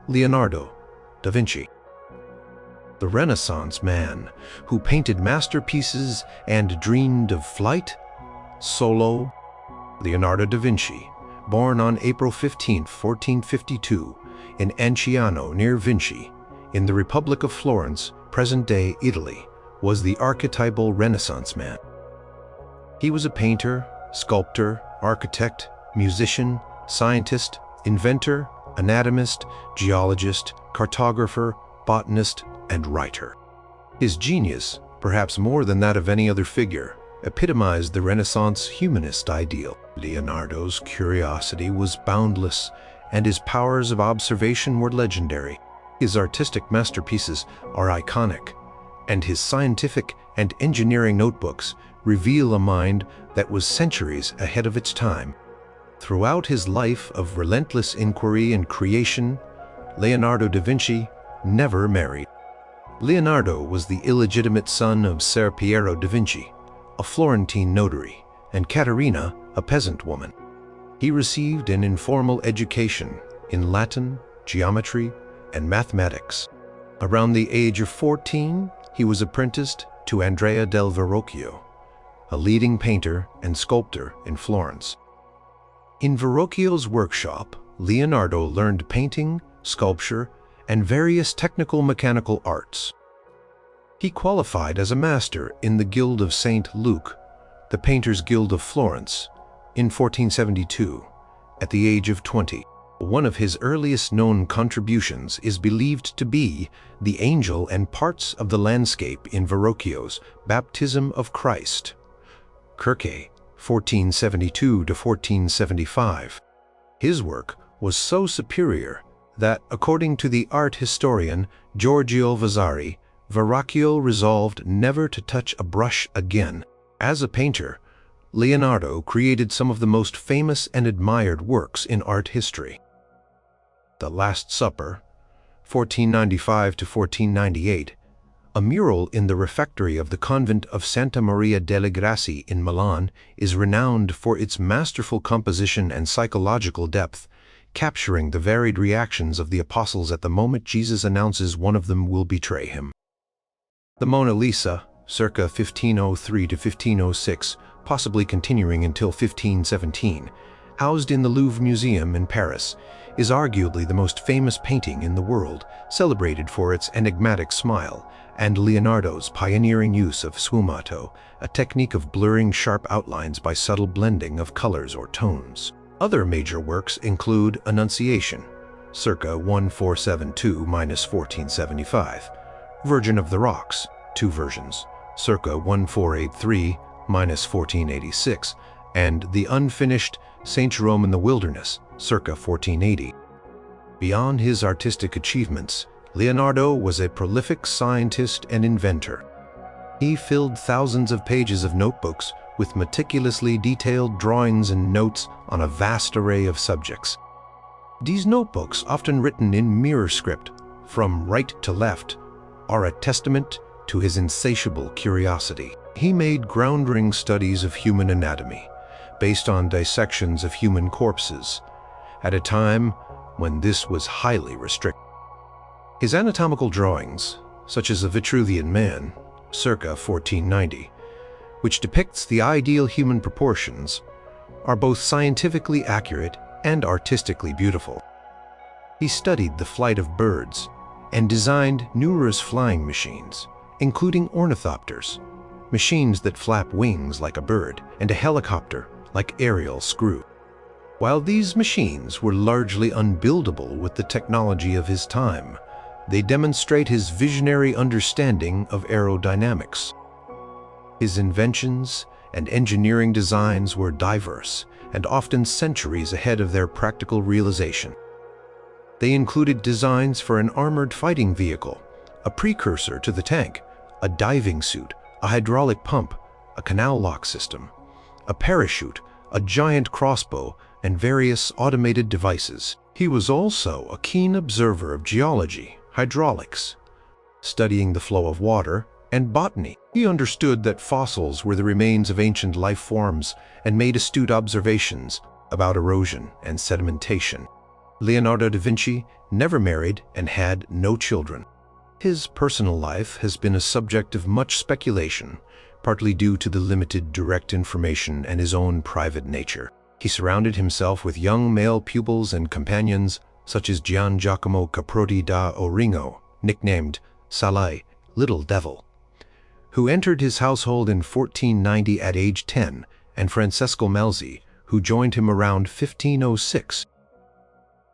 Leonardo da Vinci. The Renaissance man who painted masterpieces and dreamed of flight, solo. Leonardo da Vinci, born on April 15, 1452, in Anciano near Vinci, in the Republic of Florence, present-day Italy, was the archetypal Renaissance man. He was a painter, sculptor, architect, musician, scientist, inventor, anatomist, geologist, cartographer, botanist, and writer. His genius, perhaps more than that of any other figure, epitomized the Renaissance humanist ideal. Leonardo's curiosity was boundless, and his powers of observation were legendary. His artistic masterpieces are iconic, and his scientific and engineering notebooks reveal a mind that was centuries ahead of its time. Throughout his life of relentless inquiry and creation, Leonardo da Vinci never married. Leonardo was the illegitimate son of Ser Piero da Vinci, a Florentine notary, and Caterina, a peasant woman. He received an informal education in Latin, geometry, and mathematics. Around the age of 14, he was apprenticed to Andrea del Verrocchio, a leading painter and sculptor in Florence. In Verrocchio's workshop, Leonardo learned painting, sculpture, and various technical mechanical arts. He qualified as a master in the Guild of St. Luke, the Painters' Guild of Florence, in 1472, at the age of 20. One of his earliest known contributions is believed to be the angel and parts of the landscape in Verrocchio's Baptism of Christ, Kirche, 1472 to 1475. His work was so superior that, according to the art historian Giorgio Vasari, Verrocchio resolved never to touch a brush again. As a painter, Leonardo created some of the most famous and admired works in art history. The Last Supper, 1495 to 1498, a mural in the refectory of the convent of Santa Maria delle Grazie in Milan, is renowned for its masterful composition and psychological depth, capturing the varied reactions of the apostles at the moment Jesus announces one of them will betray him. The Mona Lisa, circa 1503 to 1506, possibly continuing until 1517, housed in the Louvre Museum in Paris, is arguably the most famous painting in the world, celebrated for its enigmatic smile and Leonardo's pioneering use of sfumato, a technique of blurring sharp outlines by subtle blending of colors or tones. Other major works include Annunciation, circa 1472–1475, Virgin of the Rocks, 2 versions, circa 1483–1486, and the unfinished Saint Jerome in the Wilderness, circa 1480. Beyond his artistic achievements, Leonardo was a prolific scientist and inventor. He filled thousands of pages of notebooks with meticulously detailed drawings and notes on a vast array of subjects. These notebooks, often written in mirror script, from right to left, are a testament to his insatiable curiosity. He made groundbreaking studies of human anatomy, based on dissections of human corpses, at a time when this was highly restricted. His anatomical drawings, such as a Vitruvian Man, circa 1490, which depicts the ideal human proportions, are both scientifically accurate and artistically beautiful. He studied the flight of birds and designed numerous flying machines, including ornithopters, machines that flap wings like a bird, and a helicopter like aerial screw. While these machines were largely unbuildable with the technology of his time, they demonstrate his visionary understanding of aerodynamics. His inventions and engineering designs were diverse and often centuries ahead of their practical realization. They included designs for an armored fighting vehicle, a precursor to the tank, a diving suit, a hydraulic pump, a canal lock system, a parachute, a giant crossbow, and various automated devices. He was also a keen observer of geology, hydraulics, studying the flow of water, and botany. He understood that fossils were the remains of ancient life forms and made astute observations about erosion and sedimentation. Leonardo da Vinci never married and had no children. His personal life has been a subject of much speculation, partly due to the limited direct information and his own private nature. He surrounded himself with young male pupils and companions such as Gian Giacomo Caproti da Oringo, nicknamed Salai, Little Devil, who entered his household in 1490 at age 10, and Francesco Melzi, who joined him around 1506.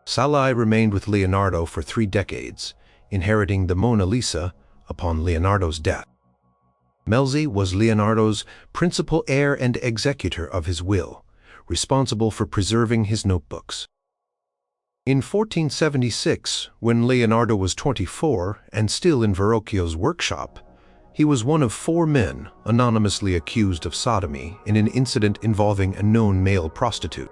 Salai remained with Leonardo for 3 decades, inheriting the Mona Lisa upon Leonardo's death. Melzi was Leonardo's principal heir and executor of his will, responsible for preserving his notebooks. In 1476, when Leonardo was 24 and still in Verrocchio's workshop, he was one of 4 men anonymously accused of sodomy in an incident involving a known male prostitute.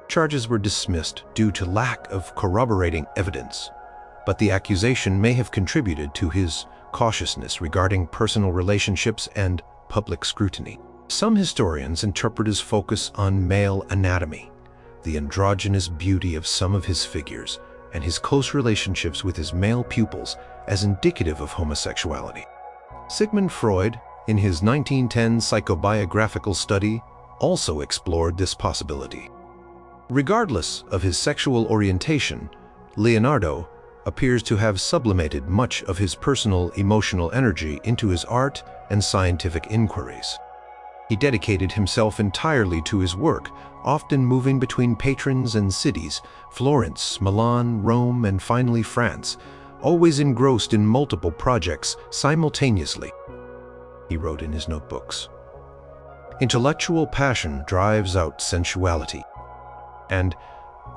Charges were dismissed due to lack of corroborating evidence, but the accusation may have contributed to his cautiousness regarding personal relationships and public scrutiny. Some historians interpret his focus on male anatomy, the androgynous beauty of some of his figures, and his close relationships with his male pupils as indicative of homosexuality. Sigmund Freud, in his 1910 psychobiographical study, also explored this possibility. Regardless of his sexual orientation, Leonardo appears to have sublimated much of his personal emotional energy into his art and scientific inquiries. He dedicated himself entirely to his work, often moving between patrons and cities, Florence, Milan, Rome, and finally France, always engrossed in multiple projects simultaneously. He wrote in his notebooks, "Intellectual passion drives out sensuality, and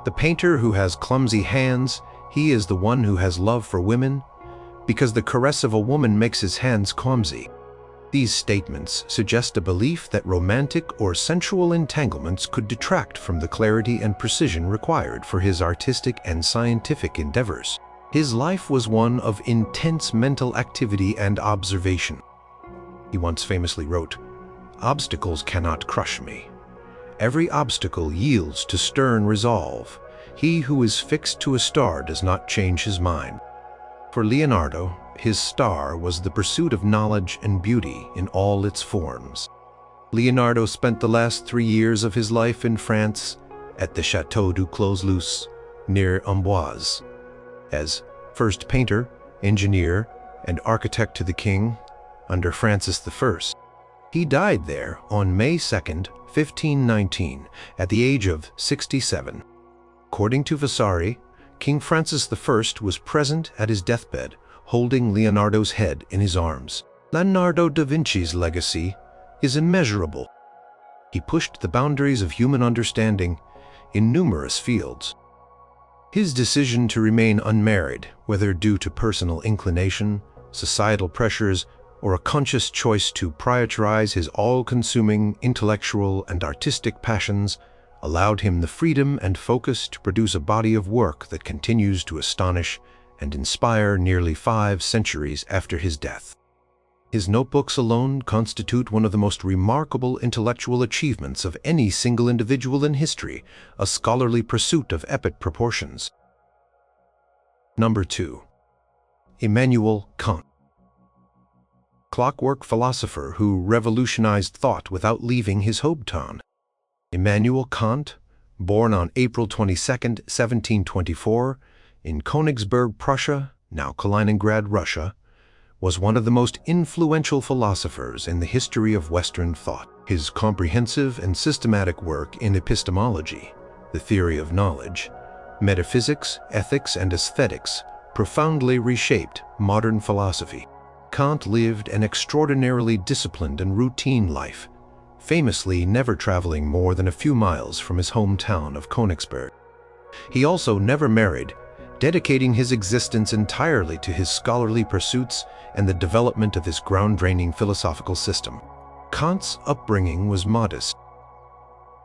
The painter who has clumsy hands, he is the one who has love for women, because the caress of a woman makes his hands clumsy. These statements suggest a belief that romantic or sensual entanglements could detract from the clarity and precision required for his artistic and scientific endeavors. His life was one of intense mental activity and observation. He once famously wrote, "Obstacles cannot crush me. Every obstacle yields to stern resolve. He who is fixed to a star does not change his mind." For Leonardo, his star was the pursuit of knowledge and beauty in all its forms. Leonardo spent the last 3 years of his life in France at the Château du Clos-Luce, near Amboise. As first painter, engineer, and architect to the king under Francis I. He died there on May 2, 1519, at the age of 67. According to Vasari, King Francis I was present at his deathbed, holding Leonardo's head in his arms. Leonardo da Vinci's legacy is immeasurable. He pushed the boundaries of human understanding in numerous fields. His decision to remain unmarried, whether due to personal inclination, societal pressures, or a conscious choice to prioritize his all-consuming intellectual and artistic passions, allowed him the freedom and focus to produce a body of work that continues to astonish and inspire nearly 5 centuries after his death. His notebooks alone constitute one of the most remarkable intellectual achievements of any single individual in history, a scholarly pursuit of epic proportions. Number 2. Immanuel Kant. Clockwork philosopher who revolutionized thought without leaving his hometown. Immanuel Kant, born on April 22, 1724, in Königsberg, Prussia, now Kaliningrad, Russia, was one of the most influential philosophers in the history of Western thought. His comprehensive and systematic work in epistemology, the theory of knowledge, metaphysics, ethics, and aesthetics profoundly reshaped modern philosophy. Kant lived an extraordinarily disciplined and routine life, famously never traveling more than a few miles from his hometown of Königsberg. He also never married, dedicating his existence entirely to his scholarly pursuits and the development of his ground-draining philosophical system. Kant's upbringing was modest.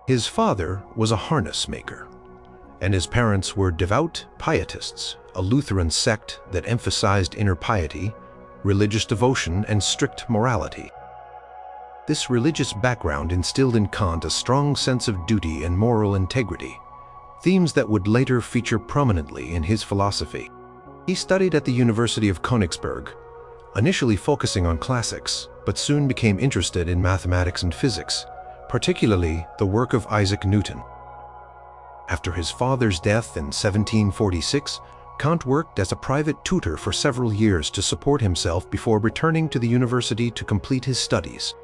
His father was a harness maker, and his parents were devout pietists, a Lutheran sect that emphasized inner piety, religious devotion, and strict morality. This religious background instilled in Kant a strong sense of duty and moral integrity, themes that would later feature prominently in his philosophy. He studied at the University of Königsberg, initially focusing on classics, but soon became interested in mathematics and physics, particularly the work of Isaac Newton. After his father's death in 1746, Kant worked as a private tutor for several years to support himself before returning to the university to complete his studies.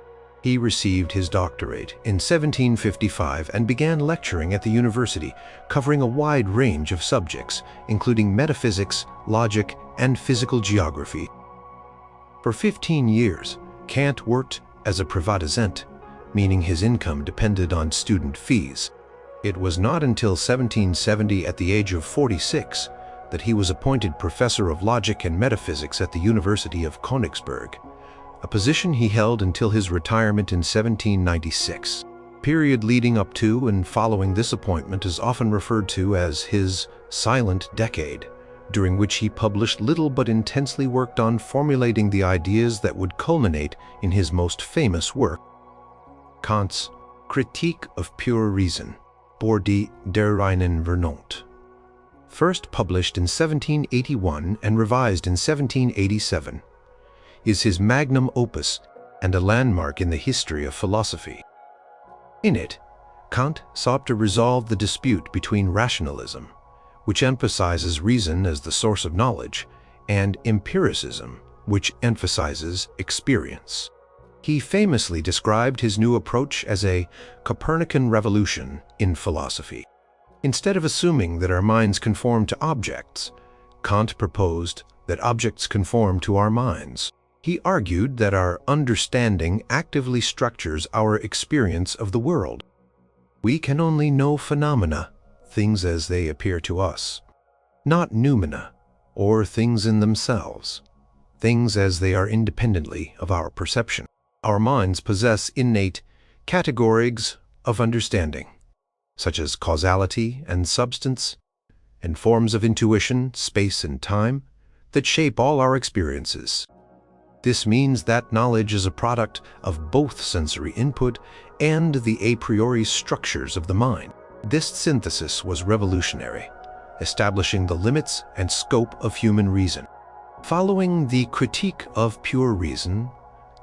He received his doctorate in 1755 and began lecturing at the university, covering a wide range of subjects, including metaphysics, logic, and physical geography. For 15 years, Kant worked as a privatisant, meaning his income depended on student fees. It was not until 1770, at the age of 46, that he was appointed professor of logic and metaphysics at the University of Königsberg, a position he held until his retirement in 1796. The period leading up to and following this appointment is often referred to as his silent decade, during which he published little but intensely worked on formulating the ideas that would culminate in his most famous work, Kant's Critique of Pure Reason, Bordi der reinen Vernunft. First published in 1781 and revised in 1787, is his magnum opus and a landmark in the history of philosophy. In it, Kant sought to resolve the dispute between rationalism, which emphasizes reason as the source of knowledge, and empiricism, which emphasizes experience. He famously described his new approach as a Copernican revolution in philosophy. Instead of assuming that our minds conform to objects, Kant proposed that objects conform to our minds. He argued that our understanding actively structures our experience of the world. We can only know phenomena things as they appear to us, not noumena, or things in themselves, things as they are independently of our perception. Our minds possess innate categories of understanding, such as causality and substance, and forms of intuition, space and time, that shape all our experiences. This means that knowledge is a product of both sensory input and the a priori structures of the mind. This synthesis was revolutionary, establishing the limits and scope of human reason. Following the critique of pure reason,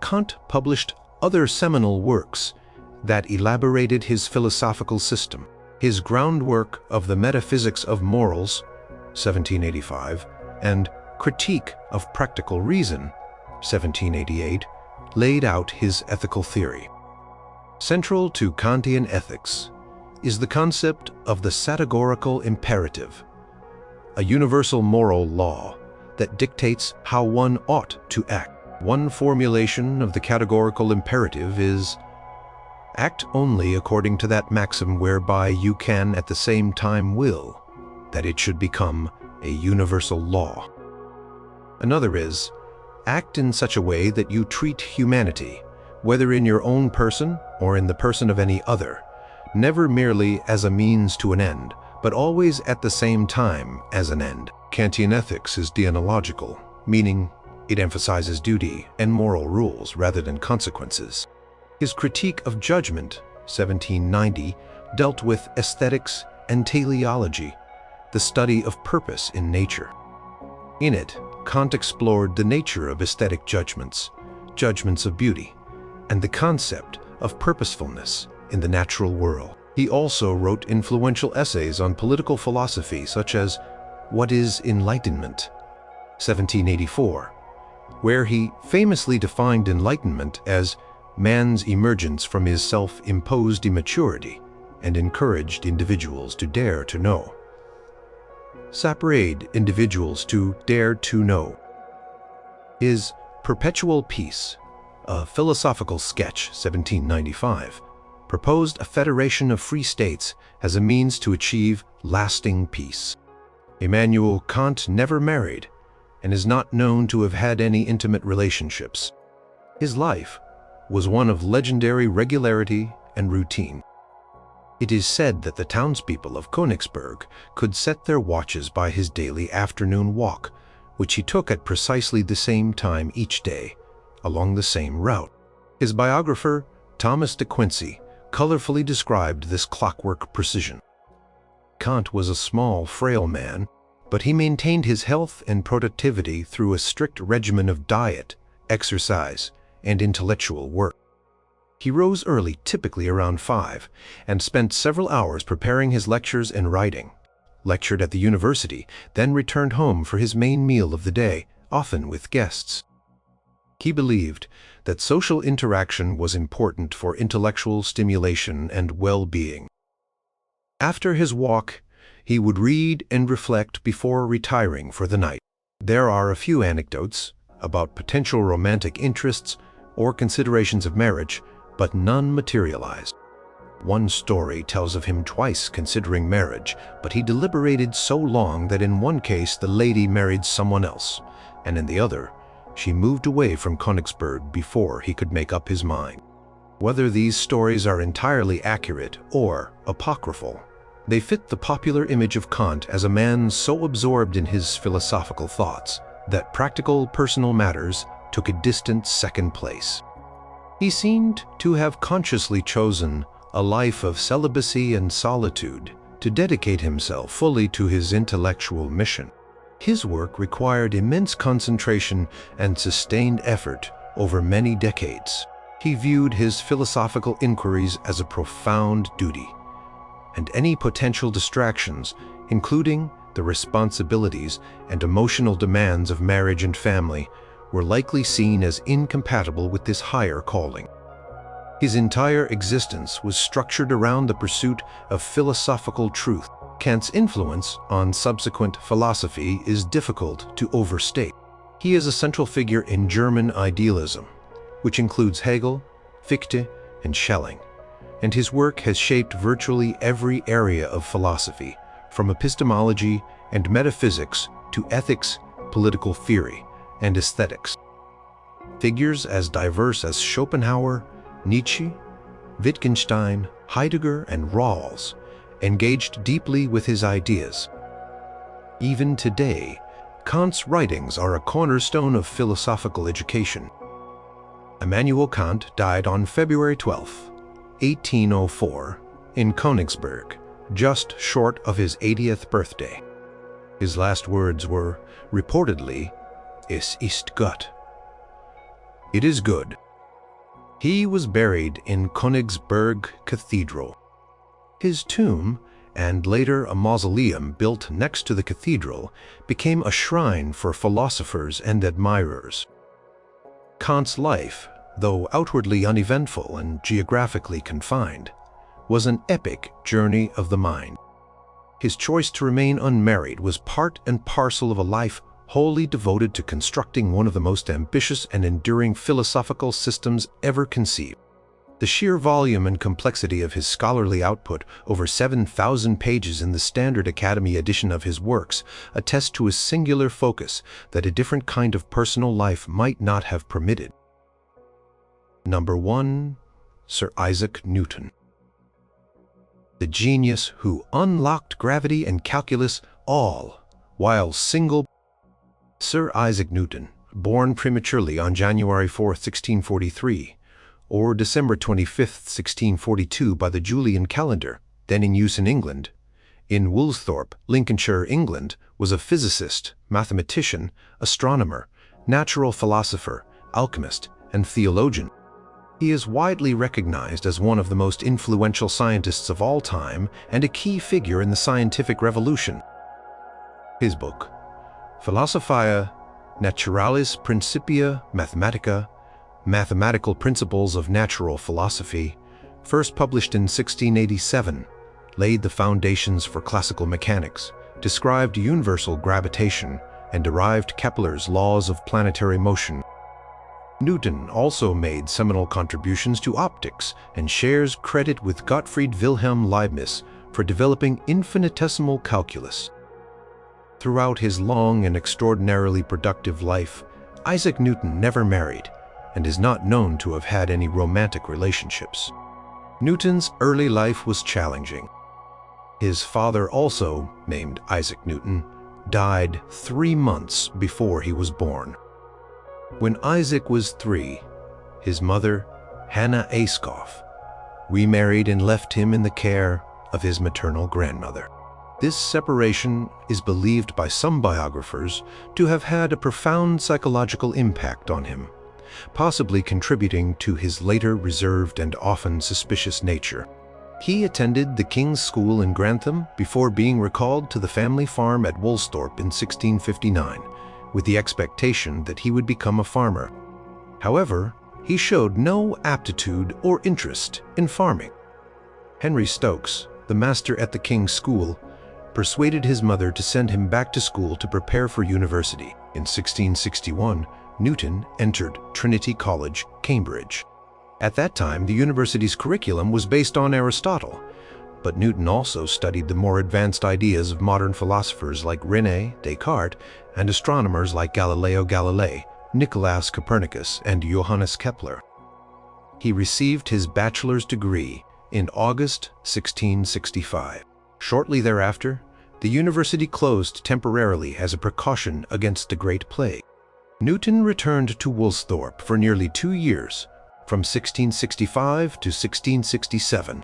Kant published other seminal works that elaborated his philosophical system. His groundwork of the Metaphysics of Morals, 1785, and Critique of Practical Reason, 1788, laid out his ethical theory. Central to Kantian ethics is the concept of the categorical imperative, a universal moral law that dictates how one ought to act. One formulation of the categorical imperative is, act only according to that maxim whereby you can at the same time will that it should become a universal law. Another is, act in such a way that you treat humanity, whether in your own person or in the person of any other, never merely as a means to an end, but always at the same time as an end. Kantian ethics is deontological, meaning it emphasizes duty and moral rules rather than consequences. His Critique of Judgment, 1790, dealt with aesthetics and teleology, the study of purpose in nature. In it, Kant explored the nature of aesthetic judgments, judgments of beauty, and the concept of purposefulness in the natural world. He also wrote influential essays on political philosophy such as What is Enlightenment, 1784, where he famously defined enlightenment as man's emergence from his self-imposed immaturity and encouraged individuals to dare to know. Sapperade individuals to dare to know. His Perpetual Peace, a philosophical sketch, 1795, proposed a federation of free states as a means to achieve lasting peace. Immanuel Kant never married and is not known to have had any intimate relationships. His life was one of legendary regularity and routine. It is said that the townspeople of Königsberg could set their watches by his daily afternoon walk, which he took at precisely the same time each day, along the same route. His biographer, Thomas de Quincey, colorfully described this clockwork precision. Kant was a small, frail man, but he maintained his health and productivity through a strict regimen of diet, exercise, and intellectual work. He rose early, typically around 5, and spent several hours preparing his lectures and writing, lectured at the university, then returned home for his main meal of the day, often with guests. He believed that social interaction was important for intellectual stimulation and well-being. After his walk, he would read and reflect before retiring for the night. There are a few anecdotes about potential romantic interests or considerations of marriage, but none materialized. One story tells of him twice considering marriage, but he deliberated so long that in one case the lady married someone else, and in the other, she moved away from Königsberg before he could make up his mind. Whether these stories are entirely accurate or apocryphal, they fit the popular image of Kant as a man so absorbed in his philosophical thoughts that practical personal matters took a distant second place. He seemed to have consciously chosen a life of celibacy and solitude to dedicate himself fully to his intellectual mission. His work required immense concentration and sustained effort over many decades. He viewed his philosophical inquiries as a profound duty, and any potential distractions, including the responsibilities and emotional demands of marriage and family, were likely seen as incompatible with this higher calling. His entire existence was structured around the pursuit of philosophical truth. Kant's influence on subsequent philosophy is difficult to overstate. He is a central figure in German idealism, which includes Hegel, Fichte, and Schelling, and his work has shaped virtually every area of philosophy, from epistemology and metaphysics to ethics, political theory, and aesthetics. Figures as diverse as Schopenhauer, Nietzsche, Wittgenstein, Heidegger, and Rawls engaged deeply with his ideas. Even today, Kant's writings are a cornerstone of philosophical education. Immanuel Kant died on February 12, 1804, in Königsberg, just short of his 80th birthday. His last words were, reportedly, "Es ist gut." It is good. He was buried in Königsberg Cathedral. His tomb, and later a mausoleum built next to the cathedral, became a shrine for philosophers and admirers. Kant's life, though outwardly uneventful and geographically confined, was an epic journey of the mind. His choice to remain unmarried was part and parcel of a life wholly devoted to constructing one of the most ambitious and enduring philosophical systems ever conceived. The sheer volume and complexity of his scholarly output, over 7,000 pages in the Standard Academy edition of his works, attest to a singular focus that a different kind of personal life might not have permitted. Number 1. Sir Isaac Newton. The genius who unlocked gravity and calculus all while single. Sir Isaac Newton, born prematurely on January 4, 1643, or December 25, 1642 by the Julian calendar, then in use in England, in Woolsthorpe, Lincolnshire, England, was a physicist, mathematician, astronomer, natural philosopher, alchemist, and theologian. He is widely recognized as one of the most influential scientists of all time and a key figure in the scientific revolution. His book, Philosophiae Naturalis Principia Mathematica, Mathematical Principles of Natural Philosophy, first published in 1687, laid the foundations for classical mechanics, described universal gravitation, and derived Kepler's laws of planetary motion. Newton also made seminal contributions to optics and shares credit with Gottfried Wilhelm Leibniz for developing infinitesimal calculus. Throughout his long and extraordinarily productive life, Isaac Newton never married and is not known to have had any romantic relationships. Newton's early life was challenging. His father, also named Isaac Newton, died 3 months before he was born. When Isaac was 3, his mother, Hannah Ayscough, remarried and left him in the care of his maternal grandmother. This separation is believed by some biographers to have had a profound psychological impact on him, possibly contributing to his later reserved and often suspicious nature. He attended the King's School in Grantham before being recalled to the family farm at Woolsthorpe in 1659, with the expectation that he would become a farmer. However, he showed no aptitude or interest in farming. Henry Stokes, the master at the King's School, persuaded his mother to send him back to school to prepare for university. In 1661, Newton entered Trinity College, Cambridge. At that time, the university's curriculum was based on Aristotle, but Newton also studied the more advanced ideas of modern philosophers like René Descartes and astronomers like Galileo Galilei, Nicolaus Copernicus, and Johannes Kepler. He received his bachelor's degree in August 1665. Shortly thereafter, the university closed temporarily as a precaution against the Great Plague. Newton returned to Woolsthorpe for nearly 2 years, from 1665 to 1667.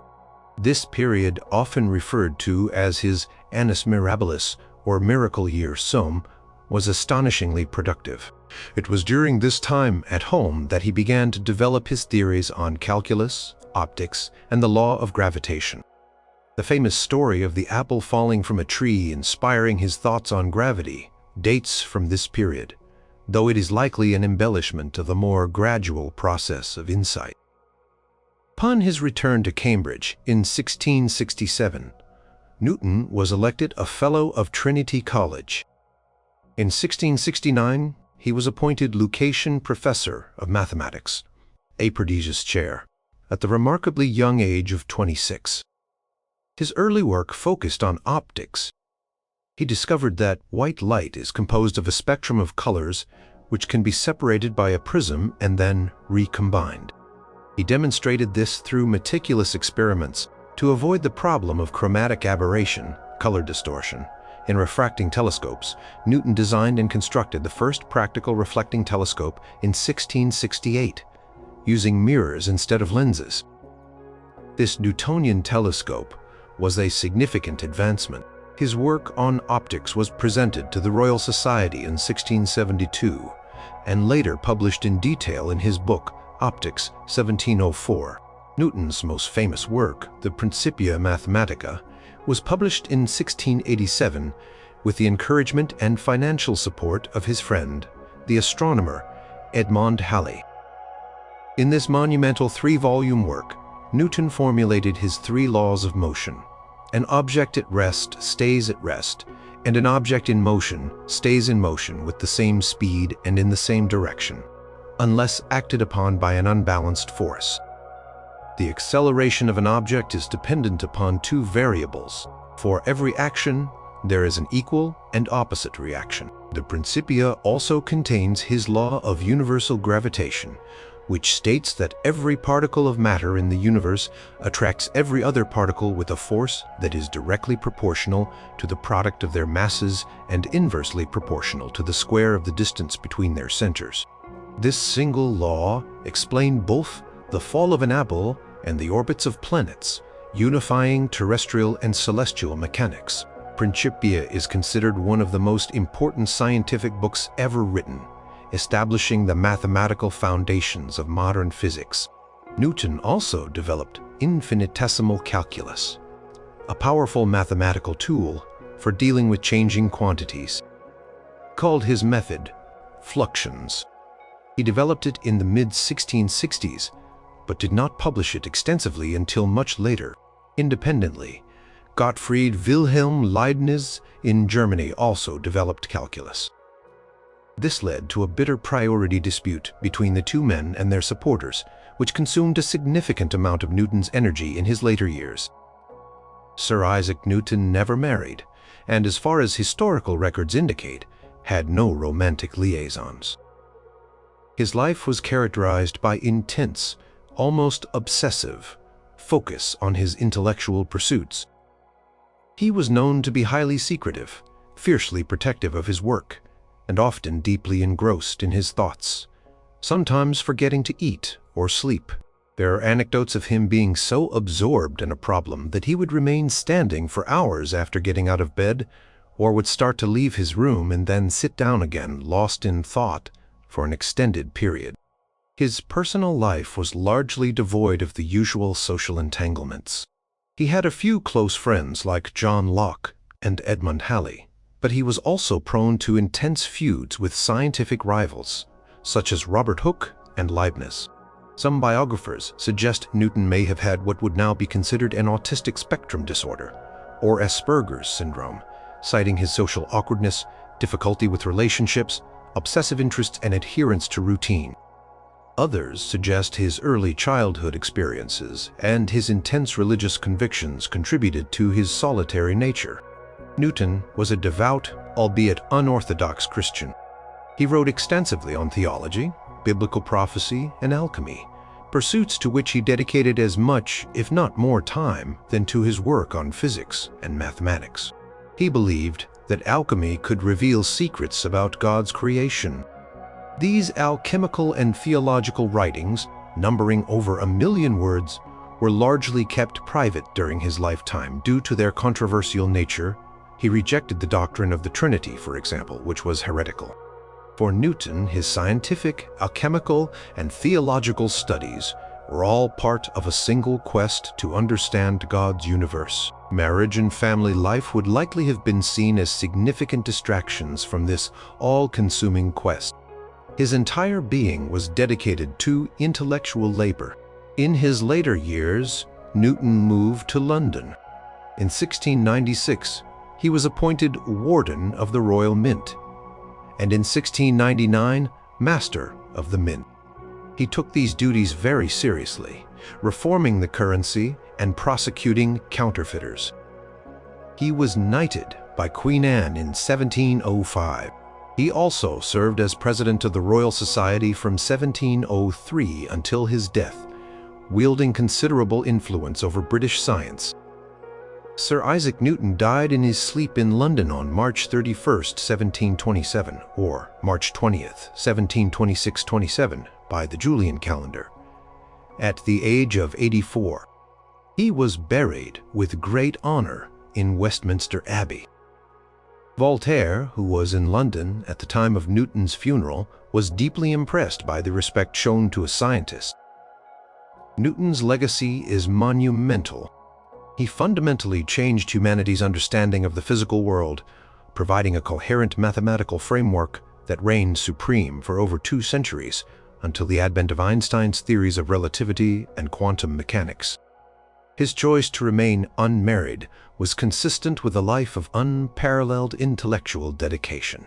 This period, often referred to as his annus mirabilis, or miracle year Somme, was astonishingly productive. It was during this time at home that he began to develop his theories on calculus, optics, and the law of gravitation. The famous story of the apple falling from a tree inspiring his thoughts on gravity dates from this period, though it is likely an embellishment of the more gradual process of insight. Upon his return to Cambridge in 1667, Newton was elected a Fellow of Trinity College. In 1669, he was appointed Lucasian Professor of Mathematics, a prodigious chair, at the remarkably young age of 26. His early work focused on optics. He discovered that white light is composed of a spectrum of colors which can be separated by a prism and then recombined. He demonstrated this through meticulous experiments to avoid the problem of chromatic aberration, color distortion. In refracting telescopes, Newton designed and constructed the first practical reflecting telescope in 1668, using mirrors instead of lenses. This Newtonian telescope was a significant advancement. His work on optics was presented to the Royal Society in 1672 and later published in detail in his book Optics, 1704. Newton's most famous work, the Principia Mathematica, was published in 1687 with the encouragement and financial support of his friend, the astronomer Edmond Halley. In this monumental 3-volume work, Newton formulated his 3 laws of motion. An object at rest stays at rest, and an object in motion stays in motion with the same speed and in the same direction, unless acted upon by an unbalanced force. The acceleration of an object is dependent upon 2 variables. For every action, there is an equal and opposite reaction. The Principia also contains his law of universal gravitation, which states that every particle of matter in the universe attracts every other particle with a force that is directly proportional to the product of their masses and inversely proportional to the square of the distance between their centers. This single law explained both the fall of an apple and the orbits of planets, unifying terrestrial and celestial mechanics. Principia is considered one of the most important scientific books ever written, establishing the mathematical foundations of modern physics. Newton also developed infinitesimal calculus, a powerful mathematical tool for dealing with changing quantities. Called his method fluxions. He developed it in the mid-1660s, but did not publish it extensively until much later, independently. Gottfried Wilhelm Leibniz in Germany also developed calculus. This led to a bitter priority dispute between the 2 men and their supporters, which consumed a significant amount of Newton's energy in his later years. Sir Isaac Newton never married, and as far as historical records indicate, had no romantic liaisons. His life was characterized by intense, almost obsessive, focus on his intellectual pursuits. He was known to be highly secretive, fiercely protective of his work, and often deeply engrossed in his thoughts, sometimes forgetting to eat or sleep. There are anecdotes of him being so absorbed in a problem that he would remain standing for hours after getting out of bed, or would start to leave his room and then sit down again, lost in thought, for an extended period. His personal life was largely devoid of the usual social entanglements. He had a few close friends like John Locke and Edmund Halley, but he was also prone to intense feuds with scientific rivals, such as Robert Hooke and Leibniz. Some biographers suggest Newton may have had what would now be considered an autistic spectrum disorder, or Asperger's syndrome, citing his social awkwardness, difficulty with relationships, obsessive interests, and adherence to routine. Others suggest his early childhood experiences and his intense religious convictions contributed to his solitary nature. Newton was a devout, albeit unorthodox Christian. He wrote extensively on theology, biblical prophecy, and alchemy, pursuits to which he dedicated as much, if not more time, than to his work on physics and mathematics. He believed that alchemy could reveal secrets about God's creation. These alchemical and theological writings, numbering over 1 million words, were largely kept private during his lifetime due to their controversial nature. He rejected the doctrine of the Trinity, for example, which was heretical. For Newton, his scientific, alchemical, and theological studies were all part of a single quest to understand God's universe. Marriage and family life would likely have been seen as significant distractions from this all-consuming quest. His entire being was dedicated to intellectual labor. In his later years, Newton moved to London. In 1696, he was appointed Warden of the Royal Mint, and in 1699, Master of the Mint. He took these duties very seriously, reforming the currency and prosecuting counterfeiters. He was knighted by Queen Anne in 1705. He also served as president of the Royal Society from 1703 until his death, wielding considerable influence over British science. Sir Isaac Newton died in his sleep in London on March 31, 1727, or March 20th, 1726-27, by the Julian calendar, at the age of 84. He was buried with great honor in Westminster Abbey. Voltaire, who was in London at the time of Newton's funeral, was deeply impressed by the respect shown to a scientist. Newton's legacy is monumental. He fundamentally changed humanity's understanding of the physical world, providing a coherent mathematical framework that reigned supreme for over 2 centuries until the advent of Einstein's theories of relativity and quantum mechanics. His choice to remain unmarried was consistent with a life of unparalleled intellectual dedication,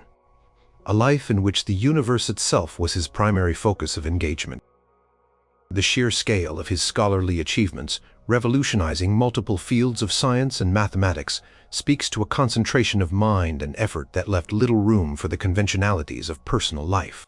a life in which the universe itself was his primary focus of engagement. The sheer scale of his scholarly achievements, revolutionizing multiple fields of science and mathematics, speaks to a concentration of mind and effort that left little room for the conventionalities of personal life.